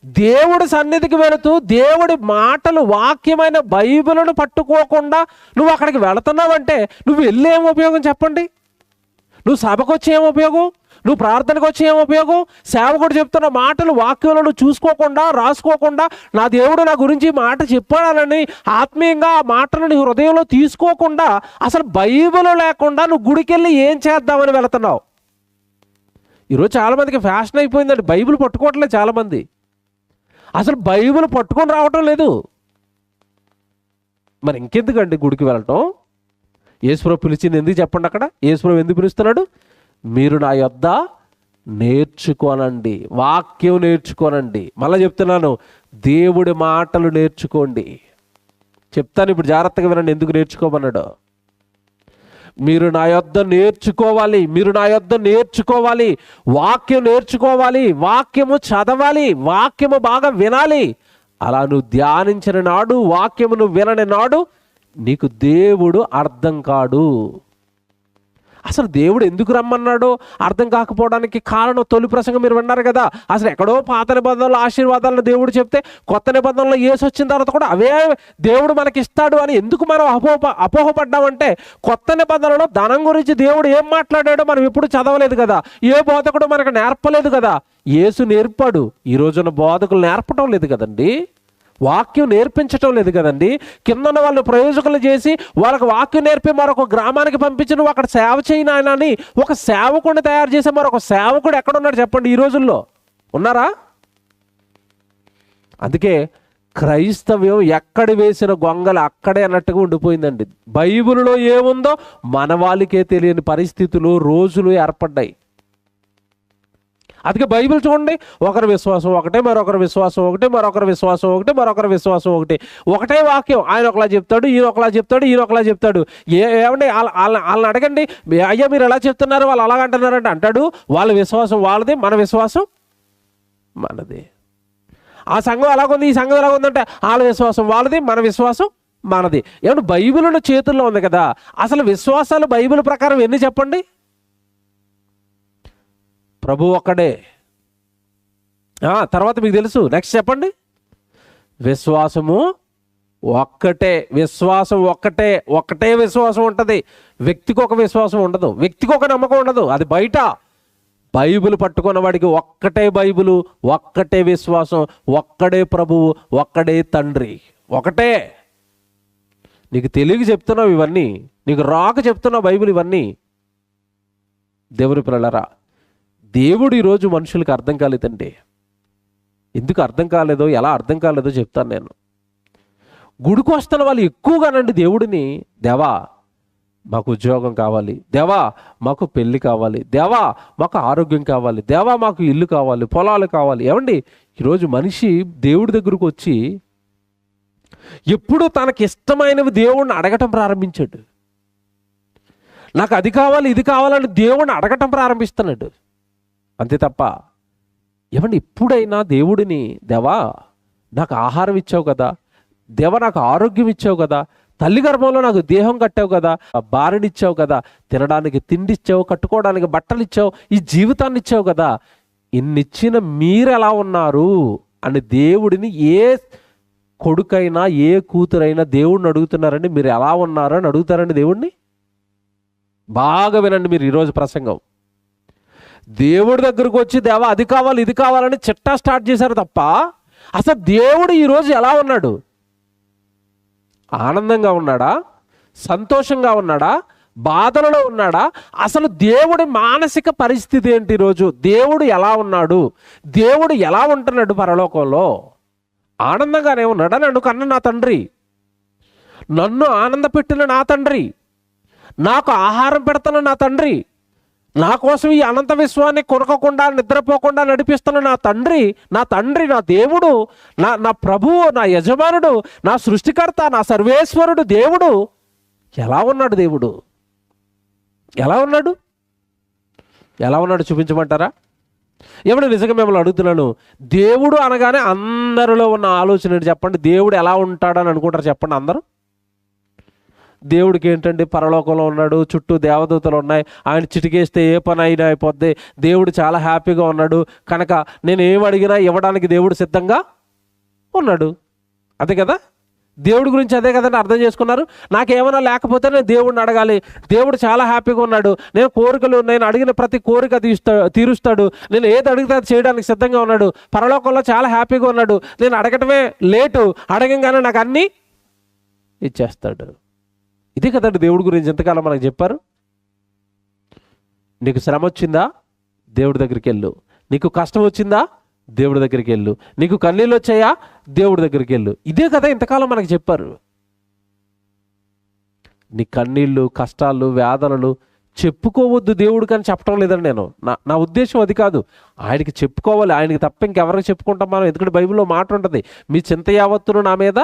A: దేవుడి సన్నిధికి వెళుతూ దేవుడి మాటలు, వాక్యమైన బైబిల్ను పట్టుకోకుండా నువ్వు అక్కడికి వెళుతున్నావంటే నువ్వు వెళ్ళి ఏం ఉపయోగం చెప్పండి? నువ్వు సభకు వచ్చి ఏం ఉపయోగం? నువ్వు ప్రార్థనకు వచ్చి ఏం ఉపయోగం? సేవకుడు చెప్తున్న మాటలు, వాక్యాలను చూసుకోకుండా, రాసుకోకుండా, నా దేవుడు నా గురించి మాట చెప్పాడని ఆత్మీయంగా ఆ మాటలు నీ హృదయంలో తీసుకోకుండా, అసలు బైబిల్ లేకుండా నువ్వు గుడికి వెళ్ళి ఏం చేద్దామని వెళుతున్నావు? ఈరోజు చాలామందికి ఫ్యాషన్ అయిపోయిందండి, బైబిల్ పట్టుకోవట్లేదు చాలామంది. అసలు బైబిల్ పట్టుకొని రావటం లేదు. మరి ఇంకెందుకండి గుడికి వెళ్ళటం? యేసుప్రభు పిలిచింది ఎందుకు చెప్పండి? అక్కడ యేసుప్రభు ఎందుకు పిలుస్తున్నాడు? మీరు నా యొద్ద నేర్చుకోనండి, వాక్యం నేర్చుకోనండి. మళ్ళీ చెప్తున్నాను, దేవుడి మాటలు నేర్చుకోండి. చెప్తాను ఇప్పుడు, జాగ్రత్తగా వినండి ఎందుకు నేర్చుకోమన్నాడు. మీరు నా యొద్ద నేర్చుకోవాలి, మీరు నా యొద్ద నేర్చుకోవాలి, వాక్యం నేర్చుకోవాలి, వాక్యము చదవాలి, వాక్యము బాగా వినాలి. అలా నువ్వు ధ్యానించిన నాడు, వాక్యమును వినని నాడు నీకు దేవుడు అర్థం కాడు. అసలు దేవుడు ఎందుకు రమ్మన్నాడో అర్థం కాకపోవడానికి కారణం తొలి ప్రసంగం మీరు విన్నారు కదా. అసలు ఎక్కడో పాత నిబంధనలో ఆశీర్వాదాలను దేవుడు చెప్తే, కొత్త నిబంధనలో యేసు వచ్చిన తర్వాత కూడా అవే దేవుడు మనకి ఇస్తాడు అని ఎందుకు మనం అపోహపడ్డామంటే, కొత్త నిబంధనలో ధనం గురించి దేవుడు ఏం మాట్లాడాడో మనం ఎప్పుడు చదవలేదు కదా, ఏ బోధకుడు మనకు నేర్పలేదు కదా. యేసు నేర్పాడు. ఈ రోజున బోధకులు నేర్పటం లేదు కదండి, వాక్యం నేర్పించటం లేదు కదండి. కిందన్న వాళ్ళు ప్రయోజకులు చేసి వాళ్ళకి వాక్యం నేర్పి మరొక గ్రామానికి పంపించి నువ్వు అక్కడ సేవ చేయను ఆయన అని ఒక సేవకుడిని తయారు చేసే మరొక సేవకుడు ఎక్కడున్నాడు చెప్పండి? ఈ రోజుల్లో ఉన్నారా? అందుకే క్రైస్తవ్యం ఎక్కడ వేసిన గొంగలు అక్కడే అన్నట్టుగా ఉండిపోయిందండి. బైబిల్లో ఏముందో మన వాళ్ళకే తెలియని పరిస్థితులు, రోజులు ఏర్పడ్డాయి. అందుకే బైబిల్ చూడండి, ఒకరి విశ్వాసం ఒకటే, మరొకరి విశ్వాసం ఒకటే, మరొకరి విశ్వాసం ఒకటే, మరొకరి విశ్వాసం ఒకటే. ఒకటే వాక్యం, ఆయన ఒకలా చెప్తాడు, ఈయన ఒకలా చెప్తాడు, ఈయన ఒకలా చెప్తాడు. ఏమండి వాళ్ళని అడగండి, అయ్యా మీరు ఎలా చెప్తున్నారు, వాళ్ళు అలాగ అంటున్నారంటే అంటాడు, వాళ్ళ విశ్వాసం వాళ్ళది, మన విశ్వాసం మనది. ఆ సంఘం ఎలాగుంది, ఈ సంఘం ఎలాగుందంటే వాళ్ళ విశ్వాసం వాళ్ళది, మన విశ్వాసం మనది. ఏమంటే బైబిల్ చేతుల్లో ఉంది కదా. అసలు విశ్వాసాలు బైబిల్ ప్రకారం ఎన్ని చెప్పండి? ప్రభు ఒక్కడే. తర్వాత మీకు తెలుసు, నెక్స్ట్ చెప్పండి. విశ్వాసము ఒక్కటే, విశ్వాసం ఒక్కటే, ఒక్కటే విశ్వాసం ఉంటుంది. వ్యక్తికి ఒక విశ్వాసం ఉండదు, వ్యక్తికి ఒక నమ్మకం ఉండదు, అది బయట. బైబిల్ పట్టుకున్న వాడికి ఒక్కటే బైబిలు, ఒక్కటే విశ్వాసం, ఒక్కడే ప్రభువు, ఒక్కడే తండ్రి, ఒకటే. నీకు తెలియక చెప్తున్నావు ఇవన్నీ, నీకు రాక చెప్తున్నావు బైబిల్ ఇవన్నీ. దేవుని పిల్లలారా, దేవుడు ఈరోజు మనుషులకు అర్థం కాలేదండి. ఎందుకు అర్థం కాలేదో, ఎలా అర్థం కాలేదో చెప్తాను నేను. గుడికి వస్తున్న వాళ్ళు ఎక్కువగానండి దేవుడిని, దేవా మాకు ఉద్యోగం కావాలి, దేవా మాకు పెళ్ళి కావాలి, దేవా మాకు ఆరోగ్యం కావాలి, దేవా మాకు ఇల్లు కావాలి, పొలాలు కావాలి. ఏమండి ఈరోజు మనిషి దేవుడి దగ్గరకు వచ్చి ఎప్పుడు తనకి ఇష్టమైనవి దేవుడిని అడగటం ప్రారంభించాడు. నాకు అది కావాలి, ఇది కావాలని దేవుడిని అడగటం ప్రారంభిస్తున్నాడు. అంతే తప్ప ఏమండి ఎప్పుడైనా దేవుడిని, దేవా నాకు ఆహారం ఇచ్చావు కదా, దేవా నాకు ఆరోగ్యం ఇచ్చావు కదా, తల్లి గర్భంలో నాకు దేహం కట్టావు కదా, భార్యనిచ్చావు కదా, తినడానికి తిండి ఇచ్చావు, కట్టుకోవడానికి బట్టలు ఇచ్చావు, ఈ జీవితాన్ని ఇచ్చావు కదా, ఇన్నిచ్చిన మీరు ఎలా ఉన్నారు అని దేవుడిని ఏ కొడుకైనా ఏ కూతురైనా దేవుడిని అడుగుతున్నారండి. మీరు ఎలా ఉన్నారు అని అడుగుతారండి దేవుడిని? బాగా వినండి మీరు ఈరోజు ప్రసంగం. దేవుడి దగ్గరకు వచ్చి దేవా అది కావాలి, ఇది కావాలని చిట్టా స్టార్ట్ చేశారు తప్ప అసలు దేవుడు ఈరోజు ఎలా ఉన్నాడు? ఆనందంగా ఉన్నాడా? సంతోషంగా ఉన్నాడా? బాధలలో ఉన్నాడా? అసలు దేవుడి మానసిక పరిస్థితి ఏంటి ఈరోజు? దేవుడు ఎలా ఉన్నాడు? దేవుడు ఎలా ఉంటున్నాడు పరలోకంలో? ఆనందంగానే ఉన్నాడా? నన్ను కన్న నా తండ్రి, నన్ను ఆనంద పెట్టిన నా తండ్రి, నాకు ఆహారం పెడుతున్న నా తండ్రి, నా కోసం ఈ అనంత విశ్వాన్ని కొరకకుండా నిద్రపోకుండా నడిపిస్తున్న నా తండ్రి, నా దేవుడు, నా ప్రభువు, నా యజమానుడు, నా సృష్టికర్త, నా సర్వేశ్వరుడు దేవుడు ఎలా ఉన్నాడు? దేవుడు ఎలా ఉన్నాడు? ఎలా ఉన్నాడు చూపించమంటారా? ఏమన్నా నిజంగా మిమ్మల్ని అడుగుతున్నాను, దేవుడు అనగానే అందరిలో ఉన్న ఆలోచన ఏంటి చెప్పండి? దేవుడు ఎలా ఉంటాడని అనుకుంటారు చెప్పండి అందరూ? దేవుడికి ఏంటండి, పరలోకంలో ఉన్నాడు, చుట్టూ దేవదూతలు ఉన్నాయి, ఆయన చిటికేస్తే ఏ పని అయినా అయిపోద్ది, దేవుడు చాలా హ్యాపీగా ఉన్నాడు, కనుక నేను ఏం అడిగినా ఇవ్వడానికి దేవుడు సిద్ధంగా ఉన్నాడు. అదే కదా, దేవుడి గురించి అదే కదండి అర్థం చేసుకున్నారు. నాకేమైనా లేకపోతే నేను దేవుడిని అడగాలి, దేవుడు చాలా హ్యాపీగా ఉన్నాడు, నేను కోరికలు, నేను అడిగిన ప్రతి కోరిక తీరుస్తాడు, నేను ఏది అడిగితే అది చేయడానికి సిద్ధంగా ఉన్నాడు, పరలోకంలో చాలా హ్యాపీగా ఉన్నాడు, నేను అడగటమే లేటు, అడగంగానే నాకు అన్నీ ఇచ్చేస్తాడు. ఇదే కదండి దేవుడి గురించి ఎంతకాలం మనకు చెప్పారు. నీకు శ్రమ వచ్చిందా, దేవుడి దగ్గరికి వెళ్ళు. నీకు కష్టం వచ్చిందా, దేవుడి దగ్గరికి వెళ్ళు. నీకు కన్నీళ్ళు వచ్చాయా, దేవుడి దగ్గరికి వెళ్ళు. ఇదే కదా ఇంతకాలం మనకు చెప్పారు. నీ కన్నీళ్ళు, కష్టాలు, వేదనలు చెప్పుకోవద్దు దేవుడికి అని చెప్పడం లేదండి నేను. నా ఉద్దేశం అది కాదు. ఆయనకి చెప్పుకోవాలి, ఆయనకి తప్ప ఇంకెవరికి చెప్పుకుంటాం మనం. ఎందుకంటే బైబిల్లో మాట ఉంటుంది, మీ చింత యావత్తును నా మీద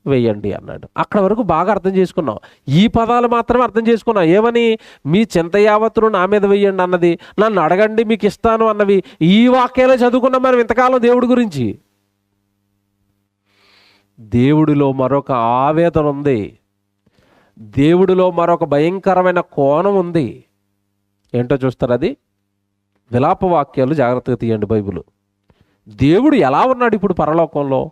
A: వేయండి అన్నాడు. అక్కడ వరకు బాగా అర్థం చేసుకున్నాం. ఈ పదాలు మాత్రమే అర్థం చేసుకున్నాం. ఏమని? మీ చింత యావత్తును నా మీద వేయండి అన్నది, నన్ను అడగండి మీకు ఇస్తాను అన్నవి, ఈ వాక్యాలే చదువుకున్నాం మనం ఇంతకాలం దేవుడి గురించి. దేవుడిలో మరొక ఆవేదన ఉంది, దేవుడిలో మరొక భయంకరమైన కోణం ఉంది. ఏంటో చూస్తారు, అది విలాప వాక్యాలు. జాగ్రత్తగా తీయండి బైబిల్. దేవుడు ఎలా ఉన్నాడు ఇప్పుడు పరలోకంలో,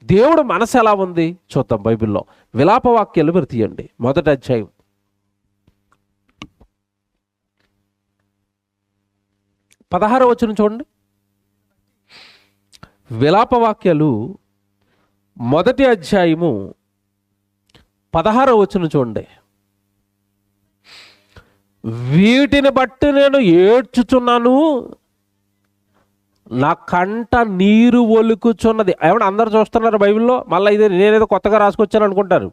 A: దేవుడు మనసు ఎలా ఉంది చూద్దాం బైబిల్లో. విలాప వాక్యాలు మీరు తీయండి, 1వ అధ్యాయం 16వ వచనం చూడండి. విలాప వాక్యాలు 1వ అధ్యాయము 16వ వచనం చూడండి. వీటిని బట్టి నేను ఏడ్చుచున్నాను, నా కంట నీరు ఒలుకుచున్నది. ఏమన్నా అందరు చూస్తున్నారు బైబిల్లో? మళ్ళీ ఇదే నేనేదో కొత్తగా రాసుకొచ్చాను అనుకుంటారు.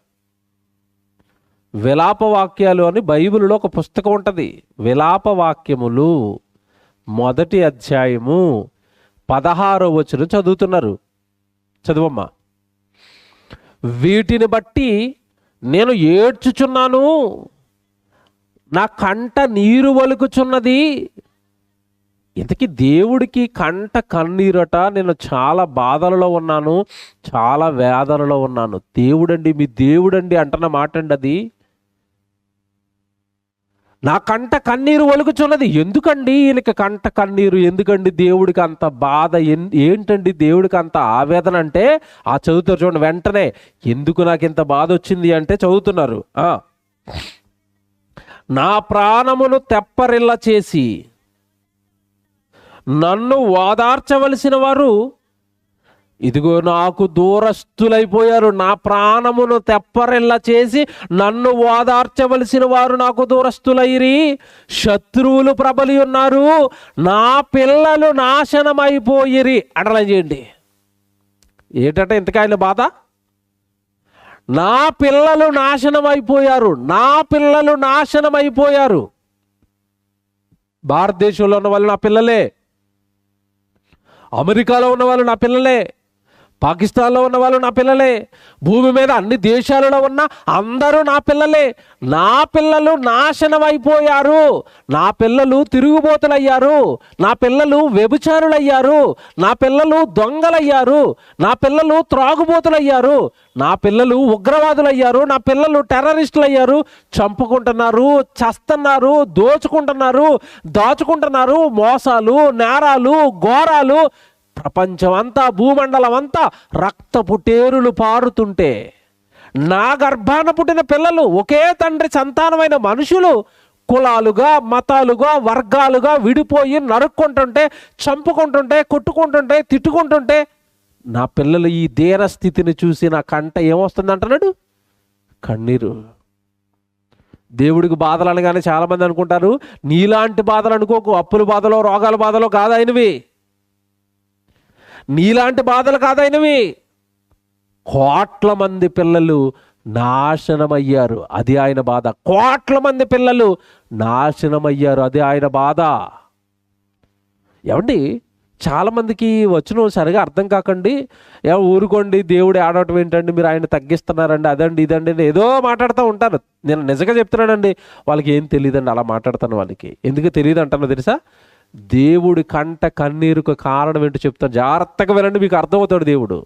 A: విలాప వాక్యాలు అని బైబిల్లో ఒక పుస్తకం ఉంటుంది. విలాప వాక్యములు 1వ అధ్యాయము 16వ వచనం చదువుతున్నారు. చదువమ్మా. వీటిని బట్టి నేను ఏడ్చుచున్నాను, నా కంట నీరు ఒలుకుచున్నది. ఇంతకీ దేవుడికి కంట కన్నీరట. నేను చాలా బాధలలో ఉన్నాను, చాలా వేదనలో ఉన్నాను. దేవుడండి, మీ దేవుడండి అంటున్న మాట అండి అది. నా కంట కన్నీరు ఒలుకుచున్నది. ఎందుకండి ఈయనకి కంట కన్నీరు? ఎందుకండి దేవుడికి అంత బాధ? ఏంటండి దేవుడికి అంత ఆవేదన అంటే? ఆ చదువుతారు చూడండి వెంటనే. ఎందుకు నాకు ఇంత బాధ వచ్చింది అంటే చదువుతున్నారు. నా ప్రాణమును తెప్పరిల్ల చేసి నన్ను ఓదార్చవలసిన వారు ఇదిగో నాకు దూరస్తులైపోయారు. నా ప్రాణమును తెప్పరిల్ల చేసి నన్ను ఓదార్చవలసిన వారు నాకు దూరస్తులైరి. శత్రువులు ప్రబలి ఉన్నారు, నా పిల్లలు నాశనమైపోయిరి. అండర్లైన్ చేయండి. ఏంటంటే ఇంతకాయల బాధ? నా పిల్లలు నాశనమైపోయారు, నా పిల్లలు నాశనమైపోయారు. భారతదేశంలో ఉన్న వాళ్ళు నా పిల్లలే, అమెరికాలో ఉన్న వాళ్ళు నా పిల్లలే, పాకిస్తాన్లో ఉన్న వాళ్ళు నా పిల్లలే, భూమి మీద అన్ని దేశాలలో ఉన్న అందరూ నా పిల్లలే. నా పిల్లలు నాశనం అయిపోయారు, నా పిల్లలు తిరుగుబోతులయ్యారు, నా పిల్లలు వ్యభిచారులయ్యారు, నా పిల్లలు దొంగలయ్యారు, నా పిల్లలు త్రాగుబోతులయ్యారు, నా పిల్లలు ఉగ్రవాదులయ్యారు, నా పిల్లలు టెర్రరిస్టులు అయ్యారు. చంపుకుంటున్నారు, చస్తున్నారు, దోచుకుంటున్నారు, దాచుకుంటున్నారు. మోసాలు, నేరాలు, ఘోరాలు. ప్రపంచం అంతా, భూమండలం అంతా రక్తపు టేరులు పారుతుంటే నా గర్భాన పుట్టిన పిల్లలు, ఒకే తండ్రి సంతానమైన మనుషులు కులాలుగా, మతాలుగా, వర్గాలుగా విడిపోయి నరుక్కుంటుంటే, చంపుకుంటుంటే, కొట్టుకుంటుంటే, తిట్టుకుంటుంటే నా పిల్లలు ఈ దీన స్థితిని చూసి నా కంట ఏమొస్తుంది అంటున్నాడు? కన్నీరు. దేవుడికి బాధలు అనగానే చాలామంది అనుకుంటారు నీలాంటి బాధలు అనుకోకు, అప్పుల బాధలో, రోగాల బాధలో కాదు ఆయనవి, నీలాంటి బాధలు కాదైనవి. కోట్ల మంది పిల్లలు నాశనమయ్యారు, అది ఆయన బాధ. కోట్ల మంది పిల్లలు నాశనమయ్యారు, అది ఆయన బాధ. ఏమండి, చాలామందికి వచ్చిన సరిగా అర్థం కాకండి. ఊరుకోండి, దేవుడు ఆడటం ఏంటండి, మీరు ఆయన తగ్గిస్తున్నారండి, అదండి ఇదండి ఏదో మాట్లాడుతూ ఉంటారు. నేను నిజంగా చెప్తున్నానండి, వాళ్ళకి ఏం తెలియదండి, అలా మాట్లాడతాను. వాళ్ళకి ఎందుకు తెలియదు అంటానో తెలుసా? దేవుడి కంట కన్నీరుకు కారణం ఏంటో చెప్తాను, జాగ్రత్తగా వినండి, మీకు అర్థమవుతాడు. దేవుడు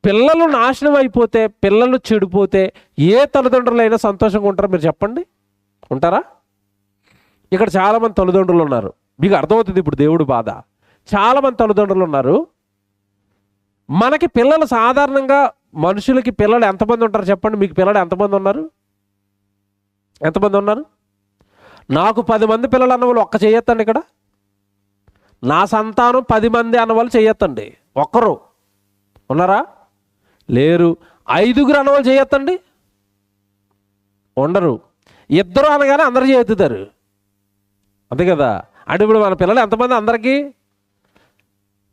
A: పిల్లలు నాశనం అయిపోతే, పిల్లలు చెడిపోతే ఏ తల్లిదండ్రులైనా సంతోషంగా ఉంటారా మీరు చెప్పండి? ఉంటారా? ఇక్కడ చాలామంది తల్లిదండ్రులు ఉన్నారు, మీకు అర్థమవుతుంది ఇప్పుడు దేవుడు బాధ. చాలామంది తల్లిదండ్రులు ఉన్నారు. మనకి పిల్లలు సాధారణంగా, మనుషులకి పిల్లలు ఎంతమంది ఉంటారు చెప్పండి? మీకు పిల్లలు ఎంతమంది ఉన్నారు? ఎంతమంది ఉన్నారు? నాకు 10 మంది పిల్లలు అన్నవాళ్ళు ఒక్క చెయ్యొద్దండి. ఇక్కడ నా సంతానం 10 మంది అన్నవాళ్ళు చెయ్యొద్దండి. ఒక్కరు ఉన్నారా? లేరు. 5గురు అన్నవాళ్ళు చేయొద్దండి. ఉండరు. 2 అనగానే అందరు చేయెత్తుతారు, అంతే కదా? అంటే ఇప్పుడు మన పిల్లలు ఎంతమంది అందరికీ?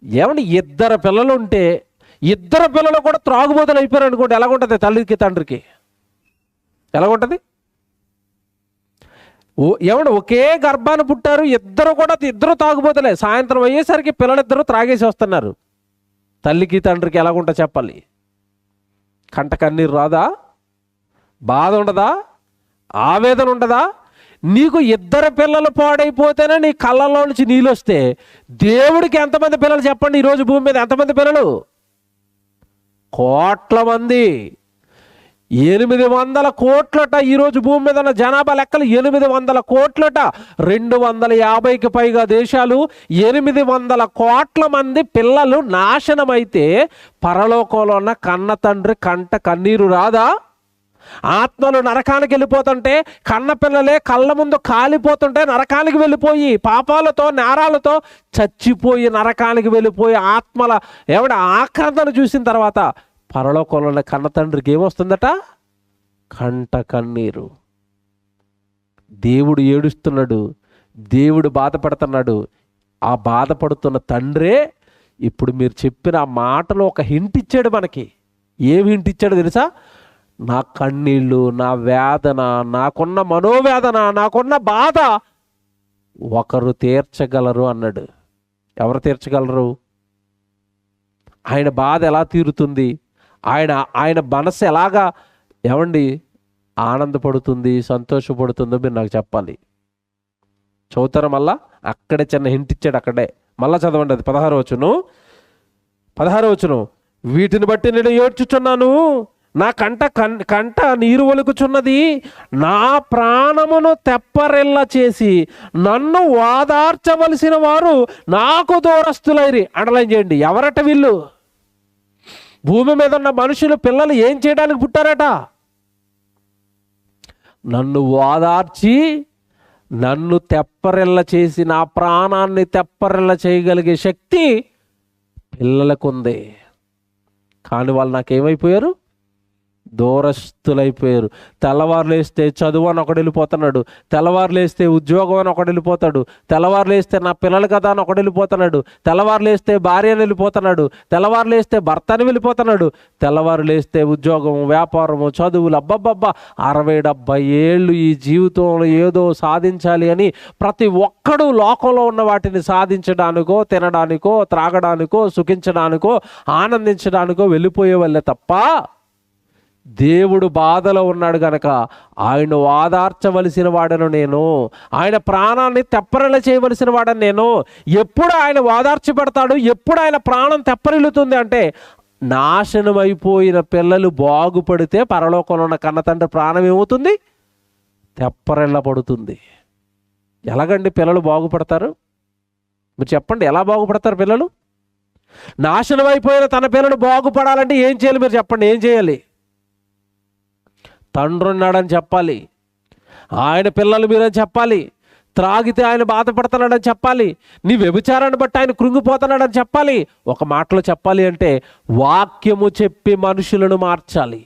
A: ఏమండి, 2 పిల్లలు ఉంటే 2 పిల్లలు కూడా త్రాగుబోతులు అయిపోయారు అనుకోండి, ఎలాగుంటుంది తల్లికి తండ్రికి? ఎలాగుంటుంది? ఏమండి, ఒకే గర్భాన్ని పుట్టారు, 2 కూడా 2 తాగుబోతులే. సాయంత్రం అయ్యేసరికి పిల్లలిద్దరూ త్రాగేసి వస్తున్నారు. తల్లికి తండ్రికి ఎలాగుంటా చెప్పాలి? కంట కన్నీరు రాదా? బాధ ఉండదా? ఆవేదన ఉండదా? నీకు 2 పిల్లలు పాడైపోతేనే నీ కళ్ళల్లో నుంచి నీళ్ళు వస్తే, దేవుడికి ఎంతమంది పిల్లలు చెప్పండి? ఈరోజు భూమి మీద ఎంతమంది పిల్లలు? కోట్ల మంది. 800 కోట్లట ఈరోజు భూమి మీద ఉన్న జనాభా లెక్కలు. 800 కోట్లట. 250కి పైగా దేశాలు. 800 కోట్ల మంది పిల్లలు నాశనమైతే పరలోకంలో ఉన్న కన్న తండ్రి కంట కన్నీరు రాదా? ఆత్మలు నరకానికి వెళ్ళిపోతుంటే, కన్న పిల్లలే కళ్ళ ముందు కాలిపోతుంటే, నరకానికి వెళ్ళిపోయి పాపాలతో నేరాలతో చచ్చిపోయి నరకానికి వెళ్ళిపోయి ఆత్మల ఆక్రందన చూసిన తర్వాత పరలోకంలో కన్న తండ్రికి ఏమొస్తుందట? కంట కన్నీరు. దేవుడు ఏడుస్తున్నాడు, దేవుడు బాధపడుతున్నాడు. ఆ బాధపడుతున్న తండ్రే ఇప్పుడు మీరు చెప్పిన ఆ మాటలో ఒక హింట్ ఇచ్చాడు మనకి. ఏం హింట్ ఇచ్చాడు తెలుసా? నా కన్నీళ్ళు, నా వేదన, నాకున్న మనోవేదన, నాకున్న బాధ ఒకరు తీర్చగలరు అన్నాడు. ఎవరు తీర్చగలరు? ఆయన బాధ ఎలా తీరుతుంది? ఆయన మనసు ఎలాగా ఆనందపడుతుంది, సంతోషపడుతుందో మీరు నాకు చెప్పాలి. చదువుతారా మళ్ళా? అక్కడే చిన్న హింట్ ఇచ్చాడు. అక్కడే మళ్ళా చదవండి. అది 16వ వచనం. వీటిని బట్టి నేను ఏడ్చుచున్నాను, నా కంట నీరు ఒలుకుచున్నది. నా ప్రాణమును తెప్పరెల్ల చేసి నన్ను వాదార్చవలసిన వారు నాకు దూరస్తులైరి. అండర్లైన్ చేయండి. ఎవరట వీళ్ళు? భూమి మీద ఉన్న మనుషులు, పిల్లలు ఏం చేయడానికి పుట్టారట? నన్ను వాదార్చి నన్ను తెప్పరెల్ల చేసి నా ప్రాణాన్ని తెప్పరెల్ల చేయగలిగే శక్తి పిల్లలకు ఉంది. కానీ వాళ్ళు నాకేమైపోయారు? దూరస్తులైపోయారు. తెల్లవారు లేస్తే చదువు అని ఒకడు వెళ్ళిపోతున్నాడు, తెల్లవారు లేస్తే ఉద్యోగం అని ఒకడు వెళ్ళిపోతాడు, తెల్లవారు లేస్తే నా పిల్లలు కదా అని ఒకడు వెళ్ళిపోతున్నాడు, తెల్లవారు లేస్తే భార్య అని వెళ్ళిపోతున్నాడు, తెల్లవారు లేస్తే భర్త అని వెళ్ళిపోతున్నాడు, తెల్లవారు లేస్తే ఉద్యోగం, వ్యాపారము, చదువులు. అబ్బబ్బబ్బా, 60-70 ఏళ్ళు ఈ జీవితంలో ఏదో సాధించాలి అని ప్రతి ఒక్కడు లోకంలో ఉన్న వాటిని సాధించడానికో, తినడానికో, త్రాగడానికో, సుఖించడానికో, ఆనందించడానికో వెళ్ళిపోయే వాళ్ళే తప్ప, దేవుడు బాధలో ఉన్నాడు గనక ఆయన వాదార్చవలసిన వాడను నేను, ఆయన ప్రాణాన్ని తెప్పరిల్ల చేయవలసిన వాడను నేను. ఎప్పుడు ఆయన వాదార్చబడతాడు, ఎప్పుడు ఆయన ప్రాణం తెప్పరిల్లుతుంది అంటే, నాశనం అయిపోయిన పిల్లలు బాగుపడితే పరలోకంలో ఉన్న కన్న తండ్రి ప్రాణం ఏమవుతుంది? తెప్పరిల్లబడుతుంది. ఎలాగండి పిల్లలు బాగుపడతారు? మీరు చెప్పండి, ఎలా బాగుపడతారు పిల్లలు? నాశనం అయిపోయిన తన పిల్లలు బాగుపడాలంటే ఏం చేయాలి? మీరు చెప్పండి, ఏం చేయాలి? తండ్రి ఉన్నాడని చెప్పాలి, ఆయన పిల్లలు మీరని చెప్పాలి, త్రాగితే ఆయన బాధపడుతున్నాడని చెప్పాలి, నీ వ్యభిచారాన్ని బట్టి ఆయన కృంగిపోతున్నాడని చెప్పాలి. ఒక మాటలో చెప్పాలి అంటే వాక్యము చెప్పి మనుషులను మార్చాలి.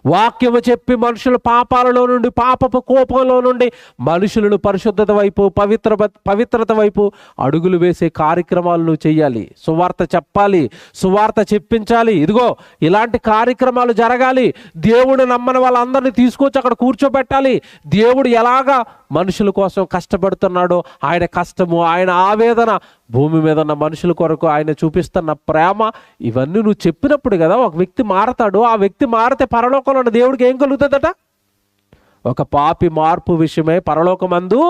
A: వాక్యము చెప్పి మనుషుల పాపాలలో నుండి, పాపపు కోపంలో నుండి మనుషులను పరిశుద్ధత వైపు, పవిత్రత వైపు అడుగులు వేసే కార్యక్రమాలను చేయాలి. సువార్త చెప్పాలి, సువార్త చెప్పించాలి. ఇదిగో ఇలాంటి కార్యక్రమాలు జరగాలి. దేవుడు నమ్మని వాళ్ళందరినీ తీసుకొచ్చి అక్కడ కూర్చోబెట్టాలి. దేవుడు ఎలాగా మనుషుల కోసం కష్టపడుతున్నాడో, ఆయన కష్టము, ఆయన ఆవేదన, భూమి మీద ఉన్న మనుషుల కొరకు ఆయన చూపిస్తున్న ప్రేమ, ఇవన్నీ నువ్వు చెప్పినప్పుడు కదా ఒక వ్యక్తి మారతాడు. ఆ వ్యక్తి మారితే పరలోకంలో ఉన్న దేవుడికి ఏం కలుగుతుందట? ఒక పాపి మార్పు విషయమై పరలోకమందు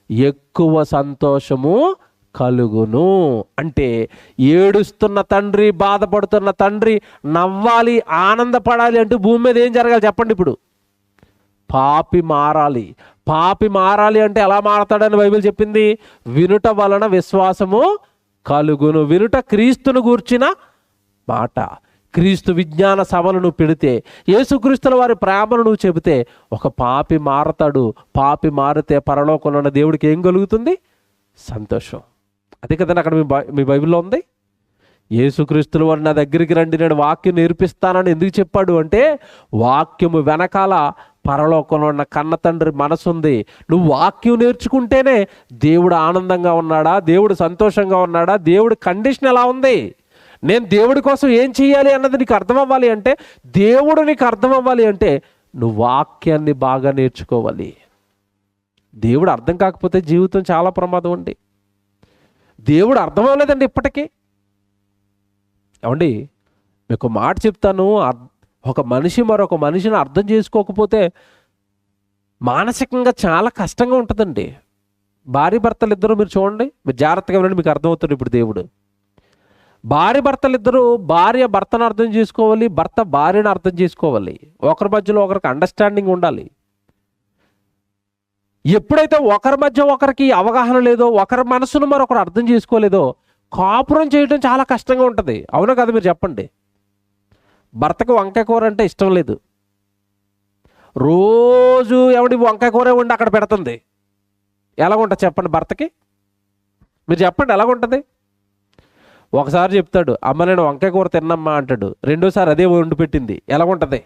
A: ఎక్కువ సంతోషము కలుగును. అంటే ఏడుస్తున్న తండ్రి, బాధపడుతున్న తండ్రి నవ్వాలి, ఆనందపడాలి అంటే భూమి మీద ఏం జరగాలి చెప్పండి? ఇప్పుడు పాపి మారాలి. పాపి మారాలి అంటే ఎలా మారతాడని బైబిల్ చెప్పింది? వినుట వలన విశ్వాసము కలుగును. వినుట క్రీస్తును గూర్చిన మాట. క్రీస్తు విజ్ఞాన సభలు నువ్వు పెడితే, యేసుక్రీస్తుల వారి ప్రేమను నువ్వు చెబితే ఒక పాపి మారతాడు. పాపి మారితే పరలోకంలో ఉన్న దేవుడికి ఏం కలుగుతుంది? సంతోషం. అదే కదండి అక్కడ మీ బైబిల్లో ఉంది. యేసుక్రీస్తుల వారు నా దగ్గరికి రండి, నేను వాక్యం నేర్పిస్తానని ఎందుకు చెప్పాడు అంటే, వాక్యము వెనకాల పరలోకంలో ఉన్న కన్న తండ్రి మనసు ఉంది. నువ్వు వాక్యం నేర్చుకుంటేనే దేవుడు ఆనందంగా ఉన్నాడా, దేవుడు సంతోషంగా ఉన్నాడా, దేవుడి కండిషన్ ఎలా ఉంది, నేను దేవుడి కోసం ఏం చేయాలి అన్నది నీకు అర్థం అవ్వాలి అంటే, దేవుడు నీకు అర్థం అవ్వాలి అంటే నువ్వు వాక్యాన్ని బాగా నేర్చుకోవాలి. దేవుడు అర్థం కాకపోతే జీవితం చాలా ప్రమాదం అండి. దేవుడు అర్థం అవ్వలేదండి ఇప్పటికీ. ఏమండి, మీకు మాట చెప్తాను, ఒక మనిషి మరొక మనిషిని అర్థం చేసుకోకపోతే మానసికంగా చాలా కష్టంగా ఉంటుందండి. భార్య భర్తలు ఇద్దరు మీరు చూడండి, మీరు జాగ్రత్తగా వినండి, మీకు అర్థమవుతుంది. ఇప్పుడు దేవుడు భార్య భర్తలు ఇద్దరు, భార్య భర్తను అర్థం చేసుకోవాలి, భర్త భార్యను అర్థం చేసుకోవాలి. ఒకరి మధ్యలో ఒకరికి అండర్స్టాండింగ్ ఉండాలి. ఎప్పుడైతే ఒకరి మధ్య ఒకరికి అవగాహన లేదో, ఒకరి మనసును మరొకరు అర్థం చేసుకోలేదో, కాపురం చేయడం చాలా కష్టంగా ఉంటుంది. అవునా కదా మీరు చెప్పండి? భర్తకు వంకాయ కూర అంటే ఇష్టం లేదు, రోజు ఎవడి వంకాయ కూర వండి అక్కడ పెడుతుంది. ఎలాగుంటుంది చెప్పండి భర్తకి? మీరు చెప్పండి ఎలాగుంటుంది? ఒకసారి చెప్తాడు, అమ్మ నేను వంకాయ కూర తిన్నమ్మా అంటాడు. రెండోసారి అదే వండి పెట్టింది, ఎలాగుంటుంది?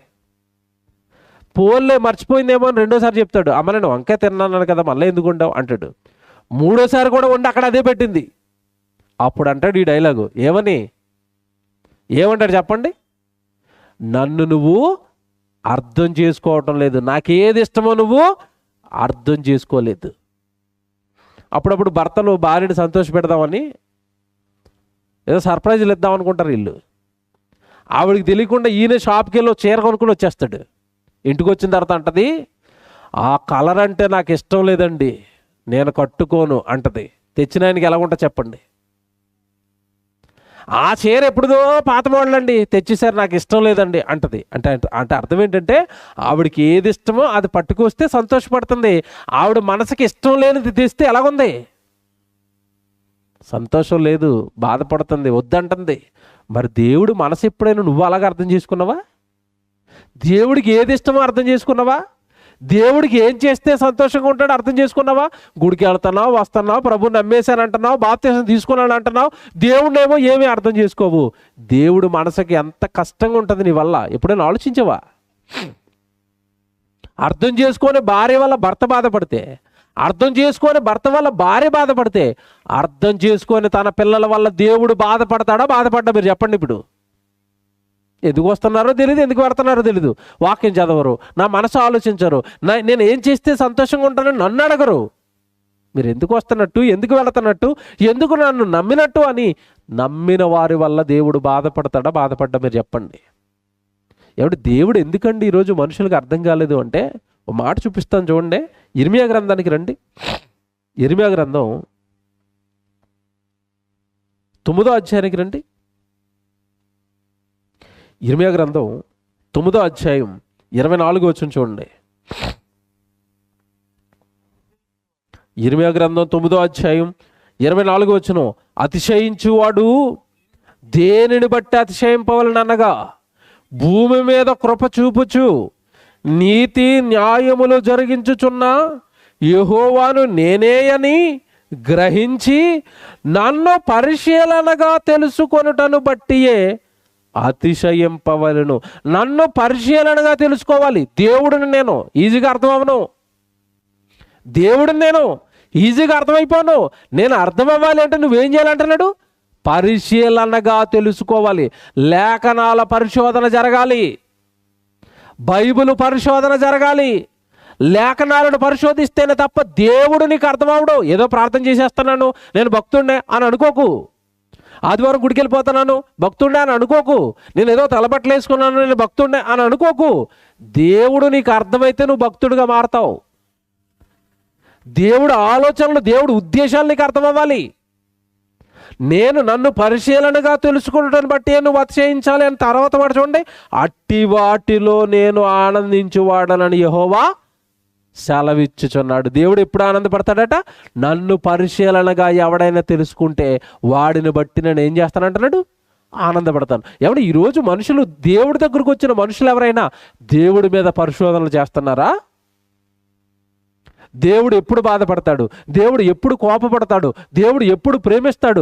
A: పోన్లే మర్చిపోయిందేమో అని రెండోసారి చెప్తాడు, అమ్మ నేను వంకాయ తిన్నాను కదా మళ్ళీ ఎందుకు వండావు అంటాడు. మూడోసారి కూడా వండి అక్కడ అదే పెట్టింది. అప్పుడు అంటాడు ఈ డైలాగు, ఏమంటాడు చెప్పండి? నన్ను నువ్వు అర్థం చేసుకోవటం లేదు, నాకేది ఇష్టమో నువ్వు అర్థం చేసుకోలేదు. అప్పుడప్పుడు భర్తలు భార్యని సంతోష పెడదామని ఏదో సర్ప్రైజ్లు ఇద్దాం అనుకుంటారు వీళ్ళు. ఆవిడికి తెలియకుండా ఈయన షాప్కి వెళ్ళి చీర కొనుక్కుని వచ్చేస్తాడు. ఇంటికి వచ్చిన తర్వాత అంటది, ఆ కలర్ అంటే నాకు ఇష్టం లేదండి, నేను కట్టుకోను అంటది. తెచ్చిన ఆయనకి ఎలా ఉంటా చెప్పండి? ఆ చీర ఎప్పుడుదో పాత మోడల్ అండి, తెచ్చేసారు నాకు ఇష్టం లేదండి అంటది. అంటే అర్థం ఏంటంటే, ఆవిడకి ఏది ఇష్టమో అది పట్టుకొస్తే సంతోషపడుతుంది. ఆవిడ మనసుకి ఇష్టం లేనిది తెస్తే ఎలాగుంది? సంతోషం లేదు, బాధపడుతుంది, వద్దంటుంది. మరి దేవుడు మనసు ఎప్పుడైనా నువ్వు అలాగ అర్థం చేసుకున్నావా? దేవుడికి ఏది ఇష్టమో అర్థం చేసుకున్నావా? దేవుడికి ఏం చేస్తే సంతోషంగా ఉంటాడో అర్థం చేసుకున్నావా? గుడికి వెళ్తున్నావు, వస్తున్నావు, ప్రభుని నమ్మేశాను అంటున్నావు, బాప్తిసం తీసుకున్నాను అంటున్నావు, దేవుడినేమో ఏమీ అర్థం చేసుకోవు. దేవుడు మనసుకి ఎంత కష్టంగా ఉంటుంది నీ వల్ల, ఎప్పుడైనా ఆలోచించవా? అర్థం చేసుకొని భార్య వల్ల భర్త బాధపడితే, అర్థం చేసుకొని భర్త వల్ల భార్య బాధపడితే, అర్థం చేసుకొని తన పిల్లల వల్ల దేవుడు బాధపడతాడా బాధపడ్డా? మీరు చెప్పండి. ఇప్పుడు ఎందుకు వస్తున్నారో తెలియదు, ఎందుకు పెడుతున్నారో తెలీదు, వాక్యం చదవరు, నా మనసు ఆలోచించరు, నేను ఏం చేస్తే సంతోషంగా ఉంటానని నన్ను అడగరు. మీరు ఎందుకు వస్తున్నట్టు, ఎందుకు వెళుతున్నట్టు, ఎందుకు నన్ను నమ్మినట్టు అని నమ్మిన వారి వల్ల దేవుడు బాధపడతాడా బాధపడ్డా? మీరు చెప్పండి. ఎవడు దేవుడు ఎందుకండి ఈరోజు మనుషులకు అర్థం కాలేదు అంటే, ఒక మాట చూపిస్తాను చూడండి. ఇర్మియా గ్రంథానికి రండి. ఇర్మియా గ్రంథం 9వ అధ్యాయానికి రండి. ఇర్మియా గ్రంథం 9వ అధ్యాయం 24వ వచనం చూడండి. ఇర్మియా గ్రంథం 9వ అధ్యాయం 24వ వచనం, అతిశయించువాడు దేనిని బట్టి అతిశయింపవలననగా, భూమి మీద కృప చూపుచు నీతి న్యాయములు జరిగించుచున్న యెహోవాను నేనే అని గ్రహించి నన్ను పరిశీలనగా తెలుసుకొనుటను బట్టియే అతిశయింపవలను. నన్ను పరిశీలనగా తెలుసుకోవాలి. దేవుడిని నేను ఈజీగా అర్థం అవ్వను, దేవుడిని నేను ఈజీగా అర్థమైపోను. నేను అర్థం అవ్వాలి అంటే నువ్వేం చేయాలంటున్నాడు? పరిశీలనగా తెలుసుకోవాలి. లేఖనాల పరిశోధన జరగాలి, బైబిల్ పరిశోధన జరగాలి. లేఖనాలను పరిశోధిస్తేనే తప్ప దేవుడు నీకు అర్థమవడు. ఏదో ప్రార్థన చేసేస్తున్నాను, నేను భక్తుడినే అని అనుకోకు. ఆదివారం గుడికి వెళ్ళిపోతున్నాను, భక్తుడినే అని అనుకోకు. నేను ఏదో తలబట్టలు వేసుకున్నాను, నేను భక్తుడినే అని అనుకోకు. దేవుడు నీకు అర్థమైతే నువ్వు భక్తుడిగా మారతావు. దేవుడు ఆలోచనలు, దేవుడు ఉద్దేశాలు నీకు అర్థం అవ్వాలి. నేను నన్ను పరిశీలనగా తెలుసుకున్నటను బట్టి నువ్వు అతిశయించాలి అని తర్వాత మాట చూడండి, అట్టి వాటిలో నేను ఆనందించువాడనని యెహోవా సెలవిచ్చుచున్నాడు. దేవుడు ఎప్పుడు ఆనందపడతాడట? నన్ను పరిశీలనగా ఎవడైనా తెలుసుకుంటే వాడిని బట్టి నేను ఏం చేస్తానంటున్నాడు? ఆనందపడతాను. ఎవడు ఈరోజు మనుషులు, దేవుడి దగ్గరకు వచ్చిన మనుషులు ఎవరైనా దేవుడి మీద పరిశోధనలు చేస్తున్నారా? దేవుడు ఎప్పుడు బాధపడతాడు, దేవుడు ఎప్పుడు కోపపడతాడు, దేవుడు ఎప్పుడు ప్రేమిస్తాడు,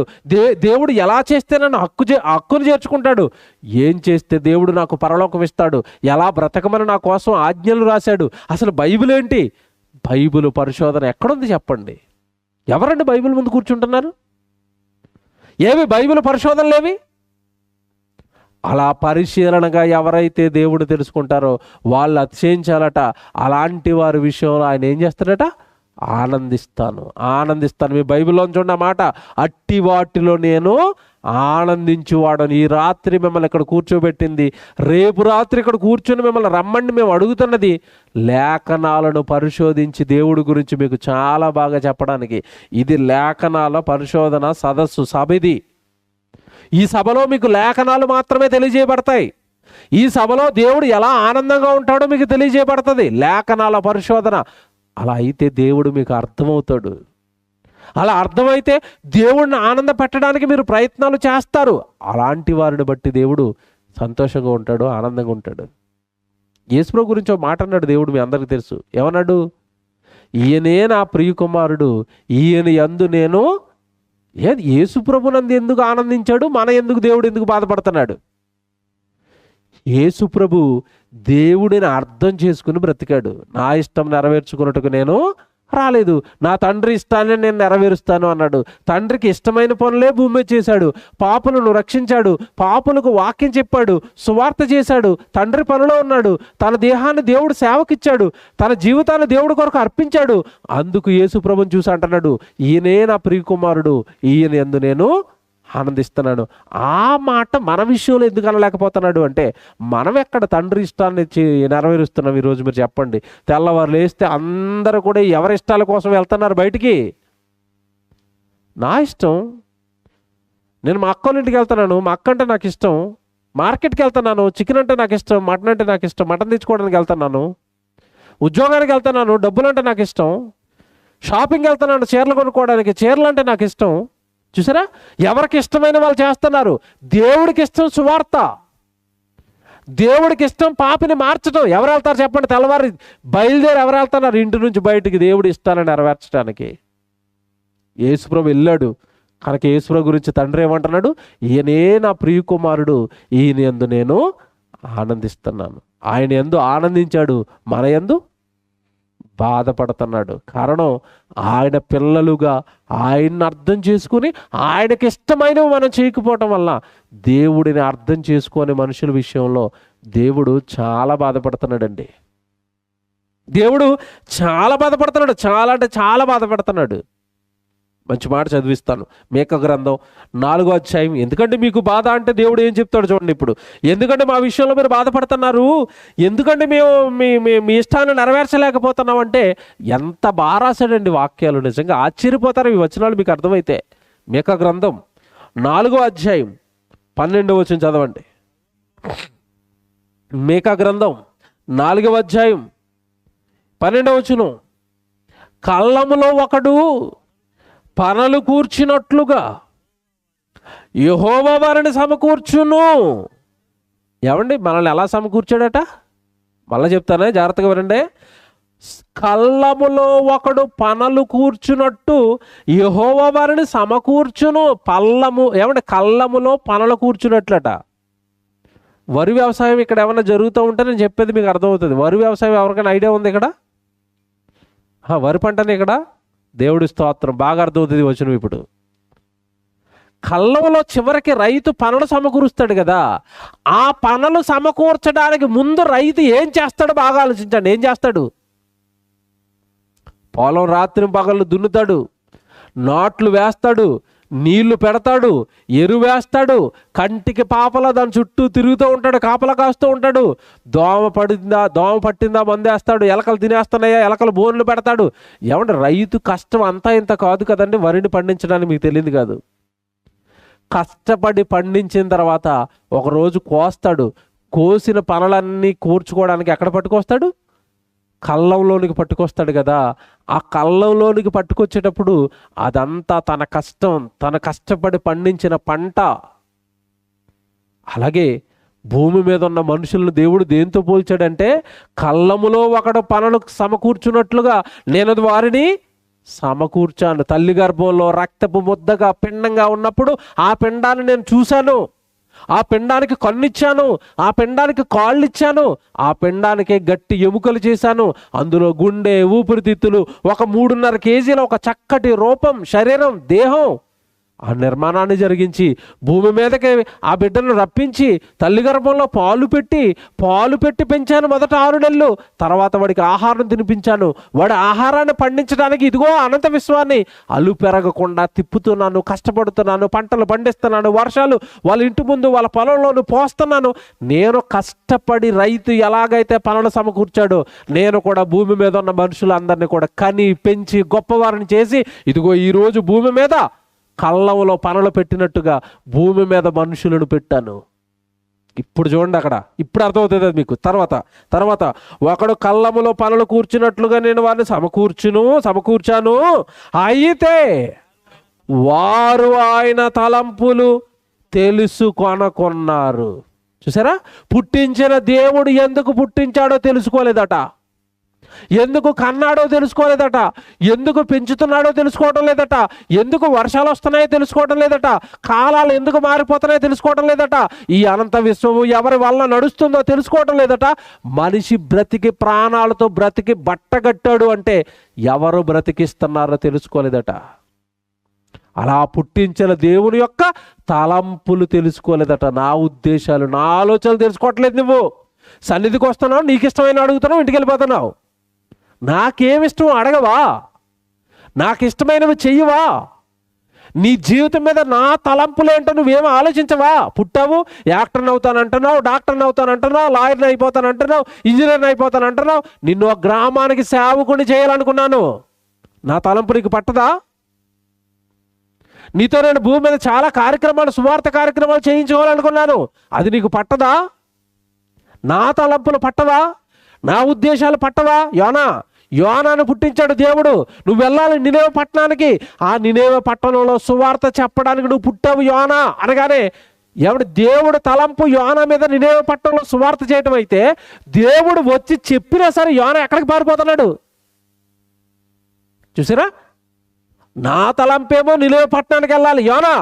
A: దేవుడు ఎలా చేస్తే నన్ను హక్కును చేర్చుకుంటాడు, ఏం చేస్తే దేవుడు నాకు పరలోకం ఇస్తాడు, ఎలా బ్రతకమని నా కోసం ఆజ్ఞలు రాశాడు, అసలు బైబిల్ ఏంటి? బైబిల్ పరిశోధన ఎక్కడుంది చెప్పండి? ఎవరండి బైబిల్ ముందు కూర్చుంటున్నారు? ఏవి బైబిల్ పరిశోధనలేవి? అలా పరిశీలనగా ఎవరైతే దేవుడు తెలుసుకుంటారో వాళ్ళు అతిశయించాలట. అలాంటి వారి విషయంలో ఆయన ఏం చేస్తాడట? ఆనందిస్తాను. మీ బైబిల్లో చూడండి ఆ మాట, అట్టి వాటిలో నేను ఆనందించువాడని. ఈ రాత్రి మిమ్మల్ని ఇక్కడ కూర్చోబెట్టింది, రేపు రాత్రి ఇక్కడ కూర్చొని మిమ్మల్ని రమ్మండి మేము అడుగుతున్నది లేఖనాలను పరిశోధించి దేవుడి గురించి మీకు చాలా బాగా చెప్పడానికి. ఇది లేఖనాల పరిశోధన సదస్సు సభ. ఇది ఈ సభలో మీకు లేఖనాలు మాత్రమే తెలియజేయబడతాయి. ఈ సభలో దేవుడు ఎలా ఆనందంగా ఉంటాడో మీకు తెలియజేయబడుతుంది. లేఖనాల పరిశోధన. అలా అయితే దేవుడు మీకు అర్థమవుతాడు. అలా అర్థమైతే దేవుడిని ఆనంద పెట్టడానికి మీరు ప్రయత్నాలు చేస్తారు. అలాంటి వారిని బట్టి దేవుడు సంతోషంగా ఉంటాడు, ఆనందంగా ఉంటాడు. యేసుప్రభు గురించి ఒక మాట అన్నాడు దేవుడు, మీ అందరికీ తెలుసు. ఏమన్నాడు? ఈయనే నా ప్రియ కుమారుడు, ఈయన యందు నేను. ఏది యేసుప్రభునందు ఎందుకు ఆనందించాడు? మన ఎందుకు దేవుడు ఎందుకు బాధపడుతున్నాడు? యేసుప్రభు దేవుడిని అర్థం చేసుకుని బ్రతికాడు. నా ఇష్టం నెరవేర్చుకున్నట్టుకు నేను రాలేదు, నా తండ్రి ఇష్టాన్ని నేను నెరవేరుస్తాను అన్నాడు. తండ్రికి ఇష్టమైన పనులే భూమి మీద చేశాడు. పాపులను రక్షించాడు, పాపులకు వాక్యం చెప్పాడు, సువార్త చేశాడు, తండ్రి పనిలో ఉన్నాడు. తన దేహాన్ని దేవుడు సేవకిచ్చాడు, తన జీవితాన్ని దేవుడి కొరకు అర్పించాడు. అందుకు యేసు ప్రభువుని చూసి అంటున్నాడు, ఈయనే నా ప్రియ కుమారుడు, ఈయన యందు నేను ఆనందిస్తున్నాను. ఆ మాట మన విషయంలో ఎందుకు అనలేకపోతున్నాడు అంటే, మనం ఎక్కడ తండ్రి ఇష్టాన్ని నెరవేరుస్తున్నాం ఈరోజు? మీరు చెప్పండి. తెల్లవారు లేస్తే అందరూ కూడా ఎవరి ఇష్టాల కోసం వెళ్తున్నారు బయటికి? నా ఇష్టం, నేను మా అక్క వాళ్ళ ఇంటికి వెళ్తున్నాను, మా అక్క అంటే నాకు ఇష్టం. మార్కెట్కి వెళ్తున్నాను, చికెన్ అంటే నాకు ఇష్టం, మటన్ అంటే నాకు ఇష్టం, మటన్ తెచ్చుకోవడానికి వెళ్తున్నాను. ఉద్యోగానికి వెళ్తున్నాను, డబ్బులు అంటే నాకు ఇష్టం. షాపింగ్కి వెళ్తున్నాను, చీరలు కొనుక్కోవడానికి, చీరలు అంటే నాకు ఇష్టం. చూసారా? ఎవరికి ఇష్టమైన వాళ్ళు చేస్తున్నారు. దేవుడికి ఇష్టం సువార్త, దేవుడికి ఇష్టం పాపిని మార్చడం. ఎవరు వెళ్తారు చెప్పండి? తెల్లవారి బయలుదేరి ఎవరు వెళ్తున్నారు ఇంటి నుంచి బయటికి దేవుడి ఇష్టాన్ని నెరవేర్చడానికి? యేసుప్రభు వెళ్ళాడు కనుక యేసుప్రభు గురించి తండ్రి ఏమంటున్నాడు? ఈయనే నా ప్రియ కుమారుడు, ఈయన యందు నేను ఆనందిస్తున్నాను. ఆయన యందు ఆనందించాడు, మన యందు బాధపడుతున్నాడు. కారణం, ఆయన పిల్లలుగా ఆయన్ని అర్థం చేసుకుని ఆయనకి ఇష్టమైనవి మనం చేయకపోవటం వల్ల దేవుడిని అర్థం చేసుకునే మనుషుల విషయంలో దేవుడు చాలా బాధపడుతున్నాడండి. దేవుడు చాలా బాధపడుతున్నాడు, చాలా అంటే చాలా బాధపడుతున్నాడు. మంచి మాట చదివిస్తాను. మీకా గ్రంథం 4వ అధ్యాయం. ఎందుకంటే మీకు బాధ అంటే దేవుడు ఏం చెప్తాడు చూడండి. ఇప్పుడు ఎందుకంటే మా విషయంలో మీరు బాధపడుతున్నారు, ఎందుకంటే మేము మీ ఇష్టాన్ని నెరవేర్చలేకపోతున్నాం అంటే ఎంత బాగా రాశాడండి వాక్యాలు. నిజంగా ఆశ్చర్యపోతారు ఈ వచనాలు మీకు అర్థమైతే. మీకా గ్రంథం 4వ అధ్యాయం 12వ వచనం చదవండి. మీకా గ్రంథం 4వ అధ్యాయం 12వ వచనం. కళ్ళములో ఒకడు పనలు కూర్చున్నట్లుగా యెహోవా వారిని సమకూర్చును. ఏమండి, మనల్ని ఎలా సమకూర్చాడట? మళ్ళీ చెప్తానే, జాగ్రత్తగా వినండి. కళ్ళములో ఒకడు పనలు కూర్చున్నట్టు యెహోవా వారిని సమకూర్చును. పల్లము ఏమంటే కళ్ళములో పనలు కూర్చున్నట్లట. వరి వ్యవసాయం ఇక్కడ ఏమైనా జరుగుతూ ఉంటే నేను చెప్పేది మీకు అర్థమవుతుంది. వరి వ్యవసాయం ఎవరికైనా ఐడియా ఉంది ఇక్కడ? వరి పంటని ఇక్కడ దేవుడి స్తోత్రం, బాగా అర్థమవుతుంది వచనం. ఇప్పుడు కళ్ళంలో చివరికి రైతు పనులు సమకూరుస్తాడు కదా, ఆ పనులు సమకూర్చడానికి ముందు రైతు ఏం చేస్తాడు బాగా ఆలోచించండి. ఏం చేస్తాడు? పొలం రాత్రి పగళ్ళు దున్నుతాడు, నాట్లు వేస్తాడు, నీళ్లు పెడతాడు, ఎరువు వేస్తాడు, కంటికి పాపలా దాని చుట్టూ తిరుగుతూ ఉంటాడు, కాపలా కాస్తూ ఉంటాడు. దోమ పట్టిందా మందేస్తాడు, ఎలకలు తినేస్తున్నాయా ఎలకలు బోన్లు పెడతాడు. ఏమంటే రైతు కష్టం అంతా ఇంత కాదు కదండి వరిని పండించడానికి, మీకు తెలియదు కాదు. కష్టపడి పండించిన తర్వాత ఒకరోజు కోస్తాడు. కోసిన పనులన్నీ కూర్చుకోవడానికి ఎక్కడ పట్టుకొస్తాడు? కళ్ళంలోనికి పట్టుకొస్తాడు కదా. ఆ కళ్ళంలోనికి పట్టుకొచ్చేటప్పుడు అదంతా తన కష్టం, తన కష్టపడి పండించిన పంట. అలాగే భూమి మీద ఉన్న మనుషులను దేవుడు దేంతో పోల్చాడంటే, కళ్ళములో ఒకడు పనులు సమకూర్చున్నట్లుగా నేను వారిని సమకూర్చాను. తల్లి గర్భంలో రక్తపు ముద్దగా పిండంగా ఉన్నప్పుడు ఆ పిండాన్ని నేను చూశాను. ఆ పిండానికి కన్నిచ్చాను, ఆ పిండానికి కాళ్ళు ఇచ్చాను, ఆ పిండానికే గట్టి ఎముకలు చేశాను. అందులో గుండె, ఊపిరితిత్తులు, ఒక 3.5 కేజీల ఒక చక్కటి రూపం, శరీరం, దేహం, ఆ నిర్మాణాన్ని జరిగించి భూమి మీదకి ఆ బిడ్డను రప్పించి తల్లి గర్భంలో పాలు పెట్టి పెంచాను మొదట 6 నెలలు. తర్వాత వాడికి ఆహారం తినిపించాను. వాడి ఆహారాన్ని పండించడానికి ఇదిగో అనంత విశ్వాన్ని అలు పెరగకుండా తిప్పుతున్నాను, కష్టపడుతున్నాను, పంటలు పండిస్తున్నాను, వర్షాలు వాళ్ళ ఇంటి ముందు వాళ్ళ పొలంలోను పోస్తున్నాను. నేను కష్టపడి రైతు ఎలాగైతే పనులు సమకూర్చాడో, నేను కూడా భూమి మీద ఉన్న మనుషులందరినీ కూడా కని పెంచి గొప్పవారిని చేసి ఇదిగో ఈరోజు భూమి మీద కళ్ళంలో పనులు పెట్టినట్టుగా భూమి మీద మనుషులను పెట్టాను. ఇప్పుడు చూడండి అక్కడ, ఇప్పుడు అర్థమవుతుంది అది మీకు. తర్వాత ఒకడు కళ్ళములో పనులు కూర్చున్నట్లుగా నేను వారిని సమకూర్చాను. అయితే వారు ఆయన తలంపులు తెలుసుకొనకున్నారు. చూసారా, పుట్టించిన దేవుడు ఎందుకు పుట్టించాడో తెలుసుకోలేదట, ఎందుకు కన్నాడో తెలుసుకోలేదట, ఎందుకు పెంచుతున్నాడో తెలుసుకోవడం లేదట, ఎందుకు వర్షాలు వస్తున్నాయో తెలుసుకోవడం లేదట, కాలాలు ఎందుకు మారిపోతున్నాయో తెలుసుకోవడం లేదట, ఈ అనంత విశ్వము ఎవరి వల్ల నడుస్తుందో తెలుసుకోవడం లేదట. మనిషి బ్రతికి ప్రాణాలతో బ్రతికి బట్టగట్టాడు అంటే ఎవరు బ్రతికిస్తున్నారో తెలుసుకోలేదట. అలా పుట్టించిన దేవుని యొక్క తలంపులు తెలుసుకోలేదట. నా ఉద్దేశాలు, నా ఆలోచనలు తెలుసుకోవట్లేదు. నువ్వు సన్నిధికి వస్తున్నావు, నీకు ఇష్టమైన అడుగుతున్నావు, ఇంటికి వెళ్ళిపోతున్నావు. నాకేమిష్టం అడగవా? నాకు ఇష్టమైనవి చెయ్యవా? నీ జీవితం మీద నా తలంపులు ఏంటో నువ్వేమో ఆలోచించవా? పుట్టావు, యాక్టర్ని అవుతానంటున్నావు, డాక్టర్ని అవుతానంటున్నావు, లాయర్ని అయిపోతానంటున్నావు, ఇంజనీర్ని అయిపోతానంటున్నావు. నిన్ను ఆ గ్రామానికి సేవకుని చేయాలనుకున్నాను. నా తలంపు నీకు పట్టదా? నీతో నేను భూమి మీద చాలా కార్యక్రమాలు, సువార్త కార్యక్రమాలు చేయించుకోవాలనుకున్నాను. అది నీకు పట్టదా? నా తలంపులు పట్టవా? నా ఉద్దేశాలు పట్టవా? యోనాను పుట్టించాడు దేవుడు. నువ్వు వెళ్ళాలి నినేవే పట్టణానికి. ఆ నినేవే పట్టణంలో సువార్త చెప్పడానికి నువ్వు పుట్టావు యోనా అనగానే, దేవుడు తలంపు యోనా మీద నినేవే పట్టణంలో సువార్త చేయటం అయితే, దేవుడు వచ్చి చెప్పినా సరే యోనా ఎక్కడికి పారిపోతున్నాడు? చూసారా, నా తలంపేమో నినేవే పట్టణానికి వెళ్ళాలి. యోనా,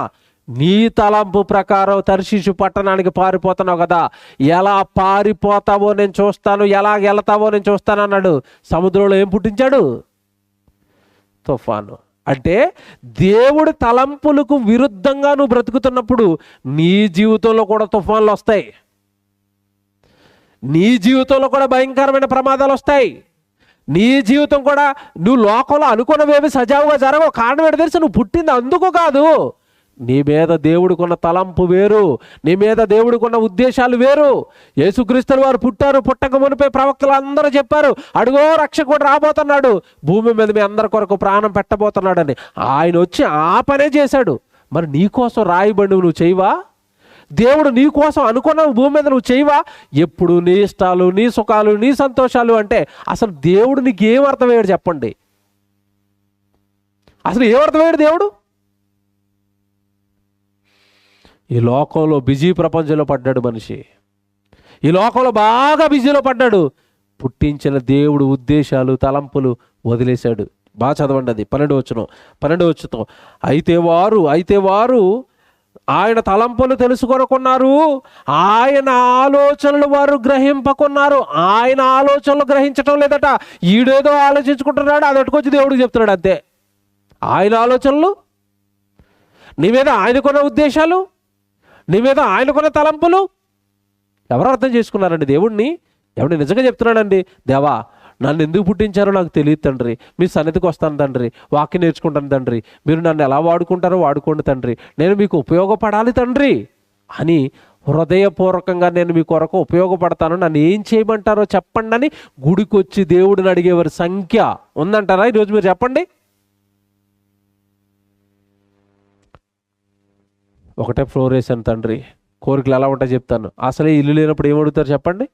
A: నీ తలంపు ప్రకారం తర్షీషు పట్టణానికి పారిపోతున్నావు కదా. ఎలా పారిపోతావో నేను చూస్తాను, ఎలా వెళతావో నేను చూస్తాను అన్నాడు. సముద్రంలో ఏం పుట్టించాడు? తుఫాను. అంటే దేవుడి తలంపులకు విరుద్ధంగా నువ్వు బ్రతుకుతున్నప్పుడు నీ జీవితంలో కూడా తుఫాన్లు వస్తాయి. నీ జీవితంలో కూడా భయంకరమైన ప్రమాదాలు వస్తాయి. నీ జీవితం కూడా నువ్వు లోకంలో అనుకున్నవేమి సజావుగా జరగవు. కారణం ఏంటో తెలుసు? నువ్వు పుట్టింది అందుకు కాదు. నీ మీద దేవుడికున్న తలంపు వేరు, నీ మీద దేవుడికున్న ఉద్దేశాలు వేరు. యేసుక్రీస్తుల వారు పుట్టారు, పుట్టక మునిపే ప్రవక్తలు అందరూ చెప్పారు, అడుగో రక్షకుడు రాబోతున్నాడు, భూమి మీద మీ అందరి కొరకు ప్రాణం పెట్టబోతున్నాడని. ఆయన వచ్చి ఆ పనే చేశాడు. మరి నీకోసం రాయబడి నువ్వు చేయవా? దేవుడు నీ కోసం అనుకున్నావు భూమి మీద నువ్వు చేయవా? ఎప్పుడు నీ ఇష్టాలు, నీ సుఖాలు, నీ సంతోషాలు అంటే అసలు దేవుడు నీకు ఏం అర్థమయ్యాడు చెప్పండి? అసలు ఏం అర్థమయ్యాడు దేవుడు? ఈ లోకంలో బిజీ ప్రపంచంలో పడ్డాడు మనిషి. ఈ లోకంలో బాగా బిజీలో పడ్డాడు. పుట్టించిన దేవుడు ఉద్దేశాలు, తలంపులు వదిలేశాడు. బాగా చదవండి అది 12వ వచనం. అయితే వారు ఆయన తలంపులు తెలుసుకొనుకున్నారు, ఆయన ఆలోచనలు వారు గ్రహింపకున్నారు. ఆయన ఆలోచనలు గ్రహించటం లేదట. ఈడేదో ఆలోచించుకుంటున్నాడు, అది అటుకొచ్చి దేవుడికి చెప్తున్నాడు అంతే. ఆయన ఆలోచనలు, నీ మీద ఆయనకున్న ఉద్దేశాలు, నీ మీద ఆయనకున్న తలంపులు ఎవరు అర్థం చేసుకున్నారండి దేవుడిని? ఎవరిని నిజంగా చెప్తున్నాడండి, దేవా నన్ను ఎందుకు పుట్టించారో నాకు తెలియదు తండ్రి, మీ సన్నిధికి వస్తాను తండ్రి, వాక్యం నేర్చుకుంటాను తండ్రి, మీరు నన్ను ఎలా వాడుకుంటారో వాడుకోండి తండ్రి, నేను మీకు ఉపయోగపడాలి తండ్రి అని హృదయపూర్వకంగా నేను మీ కొరకు ఉపయోగపడతాను, నన్ను ఏం చేయమంటారో చెప్పండి అని గుడికి వచ్చి దేవుడిని అడిగేవారి సంఖ్య ఉందంటారా ఈరోజు? మీరు చెప్పండి. ఒకటే ఫ్లోర్ వేసాను తండ్రి, కోరికలు ఎలా ఉంటాయో చెప్తాను. అసలే ఇల్లు లేనప్పుడు ఏం అడుగుతారు చెప్పండి?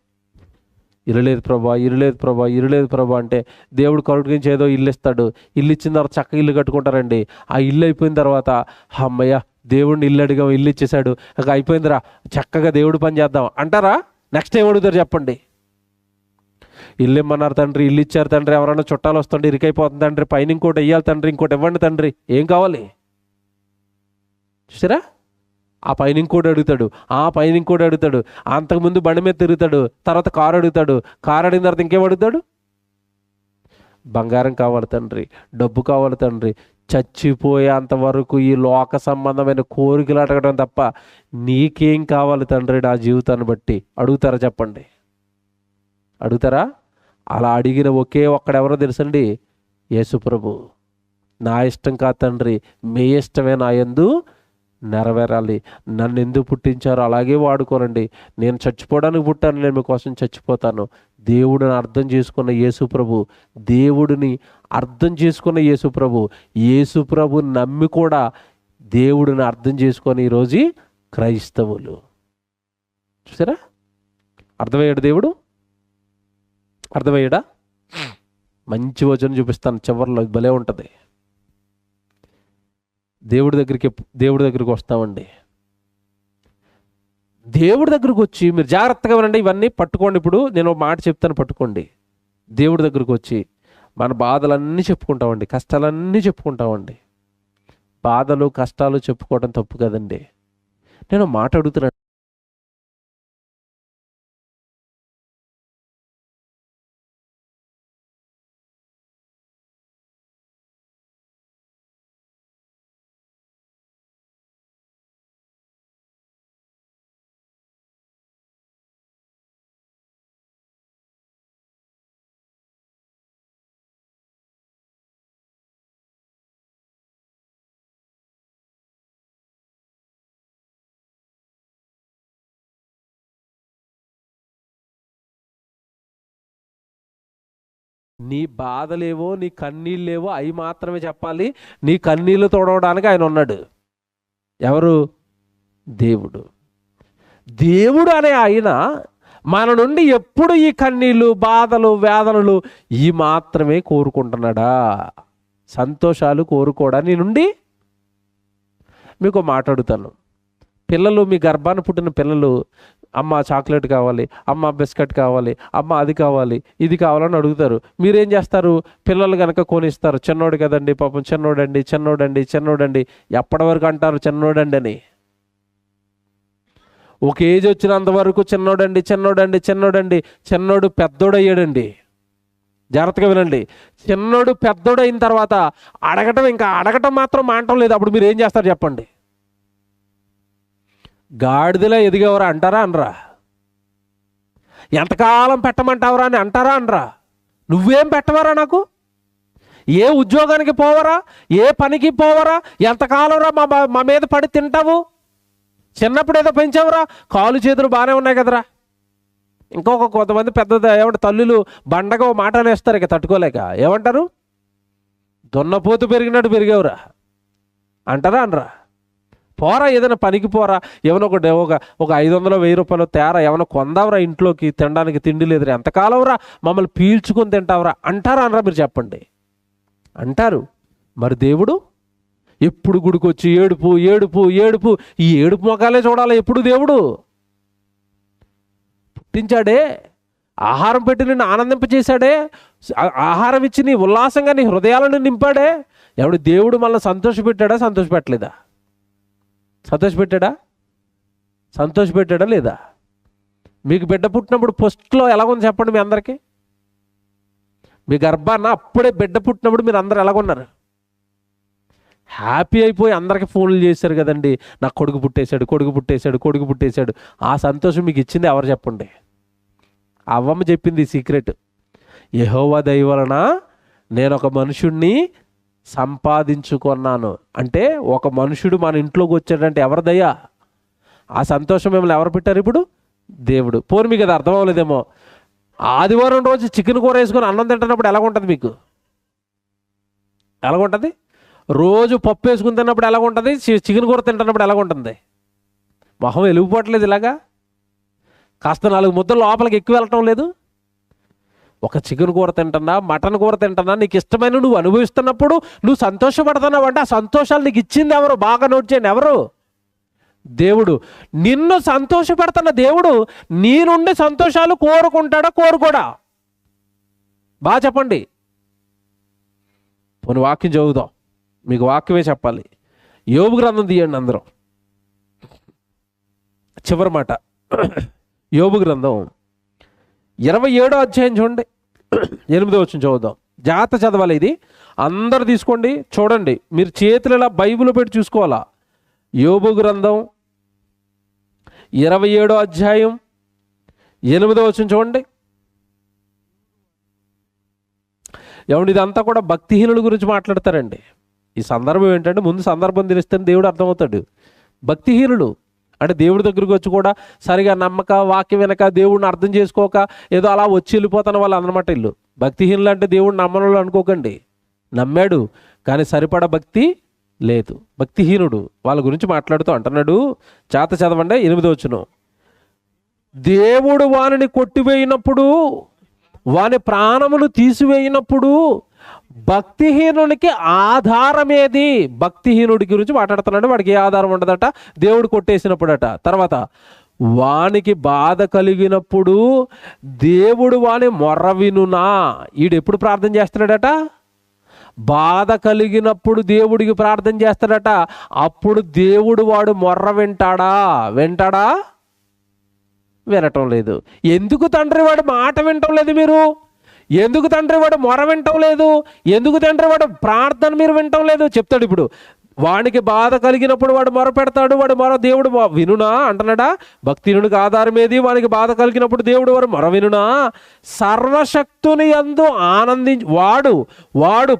A: ఇల్లు లేదు ప్రభా, ఇల్లు లేదు ప్రభా, ఇల్లు లేదు ప్రభా అంటే దేవుడు కరుణించి ఏదో ఇల్లు ఇస్తాడు. ఇల్లు ఇచ్చిన తర్వాత చక్కగా ఇల్లు కట్టుకుంటారండి. ఆ ఇల్లు అయిపోయిన తర్వాత అమ్మయ్య దేవుడిని ఇల్లు అడిగాం, ఇల్లు ఇచ్చేసాడు, ఇక అయిపోయిందిరా, చక్కగా దేవుడు పని చేద్దాం అంటారా? నెక్స్ట్ ఏం అడుగుతారు చెప్పండి? ఇల్లు ఇమ్మన్నారు తండ్రి, ఇల్లు ఇచ్చారు తండ్రి, ఎవరైనా చుట్టాలు వస్తుంటే ఇరికైపోతుంది తండ్రి, పైన ఇంకోటి వెయ్యాలి తండ్రి, ఇంకోటి ఇవ్వండి తండ్రి. ఏం కావాలి? చూసారా? ఆ పైన ఇంకోటి అడుగుతాడు, ఆ పైన ఇంకోటి అడుగుతాడు, అంతకుముందు బండి మీద తిరుగుతాడు, తర్వాత కారు అడుగుతాడు, కారు అడిగిన తర్వాత ఇంకేం అడుగుతాడు? బంగారం కావాలి తండ్రి, డబ్బు కావాలి తండ్రి. చచ్చిపోయేంత వరకు ఈ లోక సంబంధమైన కోరికలు అడగడం తప్ప నీకేం కావాలి తండ్రి నా జీవితాన్ని బట్టి అడుగుతారా చెప్పండి? అడుగుతారా? అలా అడిగిన ఒకే ఒక్కడెవరో తెలుసండి? యేసు ప్రభు. నా ఇష్టం కాదు తండ్రి, మీ ఇష్టమే నా యందు నెరవేరాలి. నన్ను ఎందుకు పుట్టించారో అలాగే వాడుకోనండి. నేను చచ్చిపోవడానికి పుట్టాను, నేను మీకోసం చచ్చిపోతాను. దేవుడిని అర్థం చేసుకున్న యేసు ప్రభు, దేవుడిని అర్థం చేసుకున్న యేసు ప్రభు, యేసు ప్రభు నమ్మి కూడా దేవుడిని అర్థం చేసుకొని ఈరోజు క్రైస్తవులు. చూసారా? అర్థమయ్యాడు దేవుడు? అర్థమయ్యాడా? మంచి వచనం చూపిస్తాను చివరిలో, భలే ఉంటుంది. దేవుడి దగ్గరికి వస్తామండి. దేవుడి దగ్గరకు వచ్చి మీరు జాగ్రత్తగా వినండి, ఇవన్నీ పట్టుకోండి. ఇప్పుడు నేను ఒక మాట చెప్తాను, పట్టుకోండి. దేవుడి దగ్గరకు వచ్చి మన బాధలన్నీ చెప్పుకుంటామండి, కష్టాలన్నీ చెప్పుకుంటామండి. బాధలు కష్టాలు చెప్పుకోవడం తప్పు కదండి. నేను మాట అడుగుతున్నాను, నీ బాధలేవో నీ కన్నీళ్ళేవో అవి మాత్రమే చెప్పాలి. నీ కన్నీళ్ళు తోడవడానికి ఆయన ఉన్నాడు. ఎవరు? దేవుడు. దేవుడు అనే ఆయన మన నుండి ఎప్పుడు ఈ కన్నీళ్ళు, బాధలు, వేదనలు ఈ మాత్రమే కోరుకుంటున్నాడా? సంతోషాలు కోరుకోడా నీ నుండి? మీకు మాట్లాడుతాను. పిల్లలు, మీ గర్భాన్ని పుట్టిన పిల్లలు అమ్మ చాక్లెట్ కావాలి, అమ్మ బిస్కెట్ కావాలి, అమ్మ అది కావాలి, ఇది కావాలని అడుగుతారు. మీరేం చేస్తారు? పిల్లలు కనుక కొనిస్తారు. చిన్నోడు కదండి పాపం, చిన్నోడండి చిన్నోడండి చిన్నోడండి. ఎప్పటి వరకు అంటారు చిన్నోడండి అని? ఒక ఏజ్ వచ్చినంత వరకు చిన్నోడండి చిన్నోడండి చిన్నోడండి. చిన్నోడు పెద్దోడయ్యాడండి. జాగ్రత్తగా వినండి. చిన్నోడు పెద్దోడైన తర్వాత అడగటం మాత్రం మానటం లేదు. అప్పుడు మీరు ఏం చేస్తారు చెప్పండి? గాడిదలా ఎదిగేవరా అంటారా అనరా? ఎంతకాలం పెట్టమంటావరా అని అంటారా అనరా? నువ్వేం పెట్టవరా నాకు? ఏ ఉద్యోగానికి పోవరా? ఏ పనికి పోవరా? ఎంతకాలం రా మా మీద పడి తింటావు? చిన్నప్పుడు ఏదో పెంచావురా, కాలు చేతులు బాగానే ఉన్నాయి కదరా. కొంతమంది పెద్ద ఏమంటే తల్లులు బండగా ఓ మాట అనేస్తారు ఇక తట్టుకోలేక. ఏమంటారు? దున్నపోతు పెరిగినట్టు పెరిగావురా అంటారా అనరా? పోరా, ఏదైనా పనికి పోరా, ఏమైనా ఒక 500 1000 రూపాయలు తేరా, ఏమైనా కొందావరా, ఇంట్లోకి తినడానికి తిండి లేదురా, ఎంతకాలం రా మమ్మల్ని పీల్చుకొని తింటావురా అంటారా అనరా? మీరు చెప్పండి. అంటారు. మరి దేవుడు ఎప్పుడు గుడికొచ్చి ఏడుపు ఏడుపు ఏడుపు, ఈ ఏడుపు మొఖాలే చూడాలి ఎప్పుడు? దేవుడు పుట్టించాడే, ఆహారం పెట్టి నిన్ను ఆనందింపచేశాడే, ఆహారం ఇచ్చి నీ ఉల్లాసంగా నీ హృదయాలను నింపాడే. ఎవడు దేవుడు మనల్ని సంతోషపెట్టాడా? సంతోషపెట్టలేదా? సంతోషపెట్టాడా లేదా? మీకు బిడ్డ పుట్టినప్పుడు ఫస్ట్లో ఎలాగుంది చెప్పండి మీ అందరికీ? మీ గర్భాన్న అప్పుడే బిడ్డ పుట్టినప్పుడు మీరు అందరు ఎలాగున్నారు? హ్యాపీ అయిపోయి అందరికీ ఫోన్లు చేశారు కదండి, నాకు కొడుకు పుట్టేశాడు కొడుకు పుట్టేశాడు కొడుకు పుట్టేశాడు. ఆ సంతోషం మీకు ఇచ్చింది ఎవరు చెప్పండి? అవ్వమ్మ చెప్పింది సీక్రెట్. యెహోవా దయ వలన నేను ఒక మనుషుణ్ణి సంపాదించుకున్నాను అంటే, ఒక మనుషుడు మన ఇంట్లోకి వచ్చాడంటే ఎవరి దయ? ఆ సంతోషం మిమ్మల్ని ఎవరు పెట్టారు ఇప్పుడు? దేవుడు. పోనీ మీకు అది అర్థం అవ్వలేదేమో. ఆదివారం రోజు చికెన్ కూర వేసుకొని అన్నం తింటున్నప్పుడు ఎలాగుంటుంది మీకు? ఎలాగుంటుంది? రోజు పప్పు వేసుకుని తిన్నప్పుడు ఎలాగుంటుంది? చికెన్ కూర తింటున్నప్పుడు ఎలాగుంటుంది? మొహం వెలిగిపోవట్లేదు ఇలాగా? కాస్త 4 ముద్దలు లోపలికి ఎక్కువ వెళ్ళటం లేదు? ఒక చికెన్ కూర తింటున్నా, మటన్ కూర తింటున్నా, నీకు ఇష్టమైన నువ్వు అనుభవిస్తున్నప్పుడు నువ్వు సంతోషపడుతున్నావు అంటే ఆ సంతోషాలు నీకు ఇచ్చింది ఎవరు? బాగా నోట్ చేయండి, ఎవరు? దేవుడు. నిన్ను సంతోషపెడుతున్న దేవుడు నీ నుండి సంతోషాలు కోరుకుంటాడా కోరుకోడా? బాగా చెప్పండి. పోనీ వాక్యం చదువుదాం, మీకు వాక్యమే చెప్పాలి. యోబు గ్రంథం తీయండి అందరూ. చివరి మాట, యోబు గ్రంథం 27వ అధ్యాయం చూడండి, 8వ వచనం చదువుదాం. జాగ్రత్త చదవాలి, ఇది అందరు తీసుకోండి, చూడండి. మీరు చేతులు ఇలా బైబిల్ పెట్టి చూసుకోవాలా. యోబు గ్రంథం 27వ అధ్యాయం 8వ వచనం చూడండి. ఏమండి, ఇదంతా కూడా భక్తిహీనుల గురించి మాట్లాడతారండి. ఈ సందర్భం ఏంటంటే, ముందు సందర్భం తెలిస్తే దేవుడు అర్థమవుతాడు. భక్తిహీనులు అంటే దేవుడి దగ్గరికి వచ్చి కూడా సరిగా నమ్మక, వాక్యం వెనక, దేవుడిని అర్థం చేసుకోక ఏదో అలా వచ్చి వెళ్ళిపోతాను వాళ్ళు అన్నమాట. ఇల్లు భక్తిహీనులు అంటే దేవుడిని నమ్మనోళ్ళు అనుకోకండి. నమ్మాడు కానీ సరిపడా భక్తి లేదు, భక్తిహీనుడు. వాళ్ళ గురించి మాట్లాడుతూ అంటున్నాడు. చేత చదవండి, 8వ వచనం. దేవుడు వానిని కొట్టివేయినప్పుడు, వాని ప్రాణమును తీసివేయినప్పుడు భక్తిహీనునికి ఆధారం ఏది? భక్తిహీనుడి గురించి మాట్లాడుతున్నాడు. వాడికి ఏ ఆధారం ఉండదట, దేవుడు కొట్టేసినప్పుడట. తర్వాత, వానికి బాధ కలిగినప్పుడు దేవుడు వాని మొర్ర వినునా? ఈడెప్పుడు ప్రార్థన చేస్తున్నాడట? బాధ కలిగినప్పుడు దేవుడికి ప్రార్థన చేస్తాడట. అప్పుడు దేవుడు వాడు మొర్ర వింటాడా? వినటం లేదు. ఎందుకు తండ్రి వాడు మాట వినటం లేదు మీరు? ఎందుకు తండ్రి వాడు మొర వినటం లేదు? ఎందుకు తండ్రి వాడు ప్రార్థన మీరు వినటం లేదు? చెప్తాడు ఇప్పుడు. వానికి బాధ కలిగినప్పుడు వాడు మొర పెడతాడు, వాడు మొర దేవుడు వినునా అంటున్నాడా? భక్తిహీనుడికి ఆధారం ఏది? వానికి బాధ కలిగినప్పుడు దేవుడు వాడు మొర వినునా? సర్వశక్తుని యందు వాడు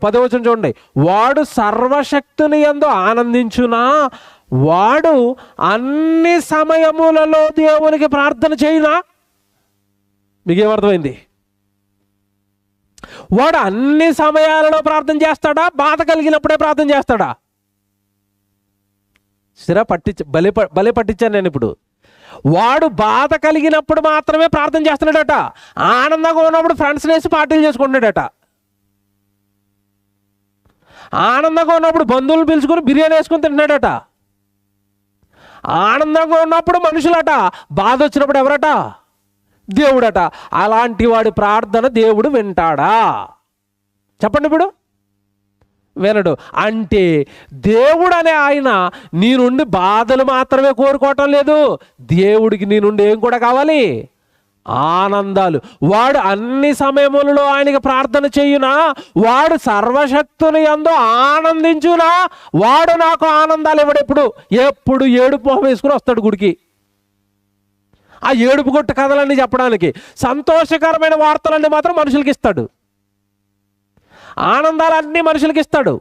A: 10వ వచనం చూడండి. వాడు సర్వశక్తుని యందు ఆనందించునా? వాడు అన్ని సమయములలో దేవునికి ప్రార్థన చేయునా? మీకేమర్థమైంది? వాడు అన్ని సమయాలలో ప్రార్థన చేస్తాడా? బాధ కలిగినప్పుడే ప్రార్థన చేస్తాడా? భలే పట్టించాను నేను ఇప్పుడు. వాడు బాధ కలిగినప్పుడు మాత్రమే ప్రార్థన చేస్తున్నాడట. ఆనందంగా ఉన్నప్పుడు ఫ్రెండ్స్ వేసి పార్టీలు చేసుకుంటాడట. ఆనందంగా ఉన్నప్పుడు బంధువులు పిలుచుకుని బిర్యానీ వేసుకుని తింటున్నాడట. ఆనందంగా ఉన్నప్పుడు మనుషులట, బాధ వచ్చినప్పుడు ఎవరట? దేవుడట. అలాంటి వాడి ప్రార్థన దేవుడు వింటాడా? చెప్పండి ఇప్పుడు. వినడు. అంటే దేవుడు అనే ఆయన నీ నుండి బాధలు మాత్రమే కోరుకోవటం లేదు, దేవుడికి నీ నుండి ఏం కూడా కావాలి? ఆనందాలు. వాడు అన్ని సమయములలో ఆయనకి ప్రార్థన చేయునా? వాడు సర్వశక్తుని యందు ఆనందించునా? వాడు నాకు ఆనందాలు ఇవ్వడు. ఎప్పుడు ఏడుపు మొహం వేసుకుని వస్తాడు గుడికి. ఆ ఏడుపు కొట్టు కథలన్నీ చెప్పడానికి, సంతోషకరమైన వార్తలన్నీ మాత్రం మనుషులకి ఇస్తాడు. ఆనందాలన్నీ మనుషులకి ఇస్తాడు.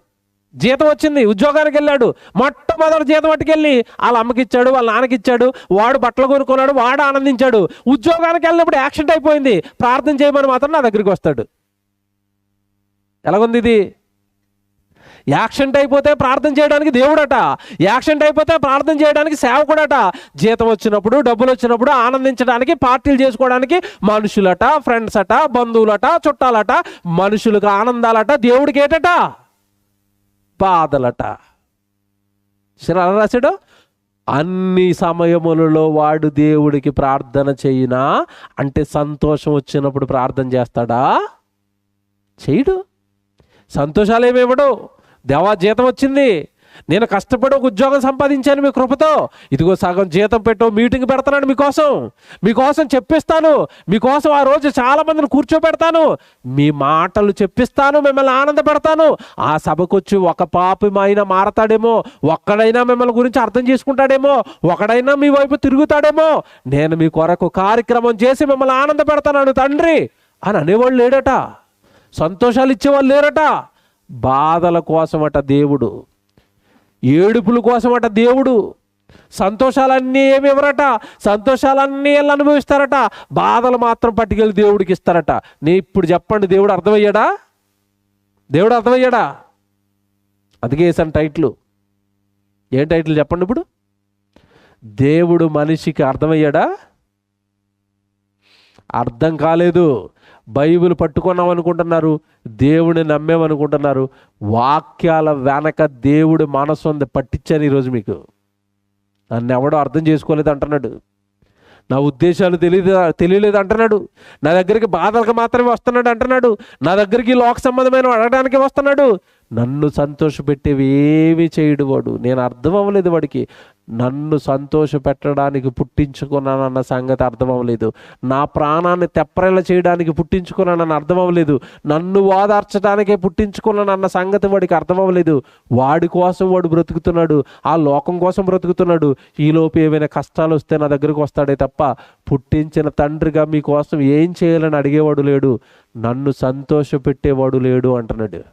A: జీతం వచ్చింది, ఉద్యోగానికి వెళ్ళాడు, మొట్టమొదటి జీతం పట్టుకెళ్ళి వాళ్ళ అమ్మకి ఇచ్చాడు, వాళ్ళ నాన్నకి ఇచ్చాడు, వాడు బట్టలు కొనుక్కున్నాడు, వాడు ఆనందించాడు. ఉద్యోగానికి వెళ్ళినప్పుడు యాక్సిడెంట్ అయిపోయింది, ప్రార్థన చేయమని మాత్రం నా దగ్గరికి వస్తాడు. ఎలాగుంది ఇది? యాక్సిడెంట్ అయిపోతే ప్రార్థన చేయడానికి దేవుడట, యాక్సిడెంట్ అయిపోతే ప్రార్థన చేయడానికి సేవకుడట. జీతం వచ్చినప్పుడు, డబ్బులు వచ్చినప్పుడు ఆనందించడానికి, పార్టీలు చేసుకోవడానికి మనుషులట, ఫ్రెండ్స్ అట, బంధువులట, చుట్టాలట. మనుషులకు ఆనందాలట, దేవుడికి ఏటట? బాధలట. అలా రాశాడు. అన్ని సమయములలో వాడు దేవుడికి ప్రార్థన చేయినా? అంటే సంతోషం వచ్చినప్పుడు ప్రార్థన చేస్తాడా? చేయడు. సంతోషాలు ఏమివ్వడు. దేవా జీతం వచ్చింది, నేను కష్టపడి ఒక ఉద్యోగం సంపాదించాను మీ కృపతో, ఇదిగో సగం జీతం పెట్టు, మీటింగ్ పెడతాను, మీకోసం చెప్పిస్తాను, మీకోసం ఆ రోజు చాలా మందిని కూర్చోబెడతాను, మీ మాటలు చెప్పిస్తాను, మిమ్మల్ని ఆనందపెడతాను. ఆ సభకు వచ్చి ఒక పాపమైనా మారతాడేమో, ఒక్కడైనా మిమ్మల్ని గురించి అర్థం చేసుకుంటాడేమో, ఒకడైనా మీ వైపు తిరుగుతాడేమో, నేను మీ కొరకు కార్యక్రమం చేసి మిమ్మల్ని ఆనందపెడతాను తండ్రి అని అనేవాళ్ళు లేడట. సంతోషాలు ఇచ్చేవాళ్ళు లేరట. బాధల కోసమట దేవుడు, ఏడుపుల కోసమట దేవుడు. సంతోషాలన్నీ ఏమి ఇవ్వరట, సంతోషాలన్నీ ఎలా అనుభవిస్తారట, బాధలు మాత్రం పట్టుకెళ్ళి దేవుడికి ఇస్తారట. ఇప్పుడు చెప్పండి, దేవుడు అర్థమయ్యాడా? దేవుడు అర్థమయ్యాడా? అందుకే వేసాను టైటిల్. ఏం టైటిల్ చెప్పండి ఇప్పుడు? దేవుడు మనిషికి అర్థమయ్యాడా? అర్థం కాలేదు. బైబిల్ పట్టుకున్నాం అనుకుంటున్నారు, దేవుడిని నమ్మేమనుకుంటున్నారు. వాక్యాల వెనక దేవుడి మనసు ఉంది, పట్టించాను ఈరోజు మీకు. నన్ను ఎవడో అర్థం చేసుకోలేదు అంటున్నాడు, నా ఉద్దేశాలు తెలియలేదు అంటున్నాడు, నా దగ్గరికి బాధలకు మాత్రమే వస్తున్నాడు అంటున్నాడు, నా దగ్గరికి లోక సంబంధమైన అడగడానికి వస్తున్నాడు. నన్ను సంతోషపెట్టేవి ఏమీ చేయడు వాడు. నేను అర్థం అవ్వలేదు వాడికి. నన్ను సంతోష పెట్టడానికి పుట్టించుకున్నానన్న సంగతి అర్థం అవ్వలేదు. నా ప్రాణాన్ని తెప్పరెల చేయడానికి పుట్టించుకున్నానన్న అర్థం అవ్వలేదు. నన్ను ఓదార్చడానికే పుట్టించుకున్నానన్న సంగతి వాడికి అర్థం అవ్వలేదు. వాడి కోసం వాడు బ్రతుకుతున్నాడు, ఆ లోకం కోసం బ్రతుకుతున్నాడు. ఈలోపు ఏమైనా కష్టాలు వస్తే నా దగ్గరకు వస్తాడే తప్ప పుట్టించిన తండ్రిగా మీకోసం ఏం చేయాలని అడిగేవాడు లేడు, నన్ను సంతోష పెట్టేవాడు లేడు అంటున్నాడు.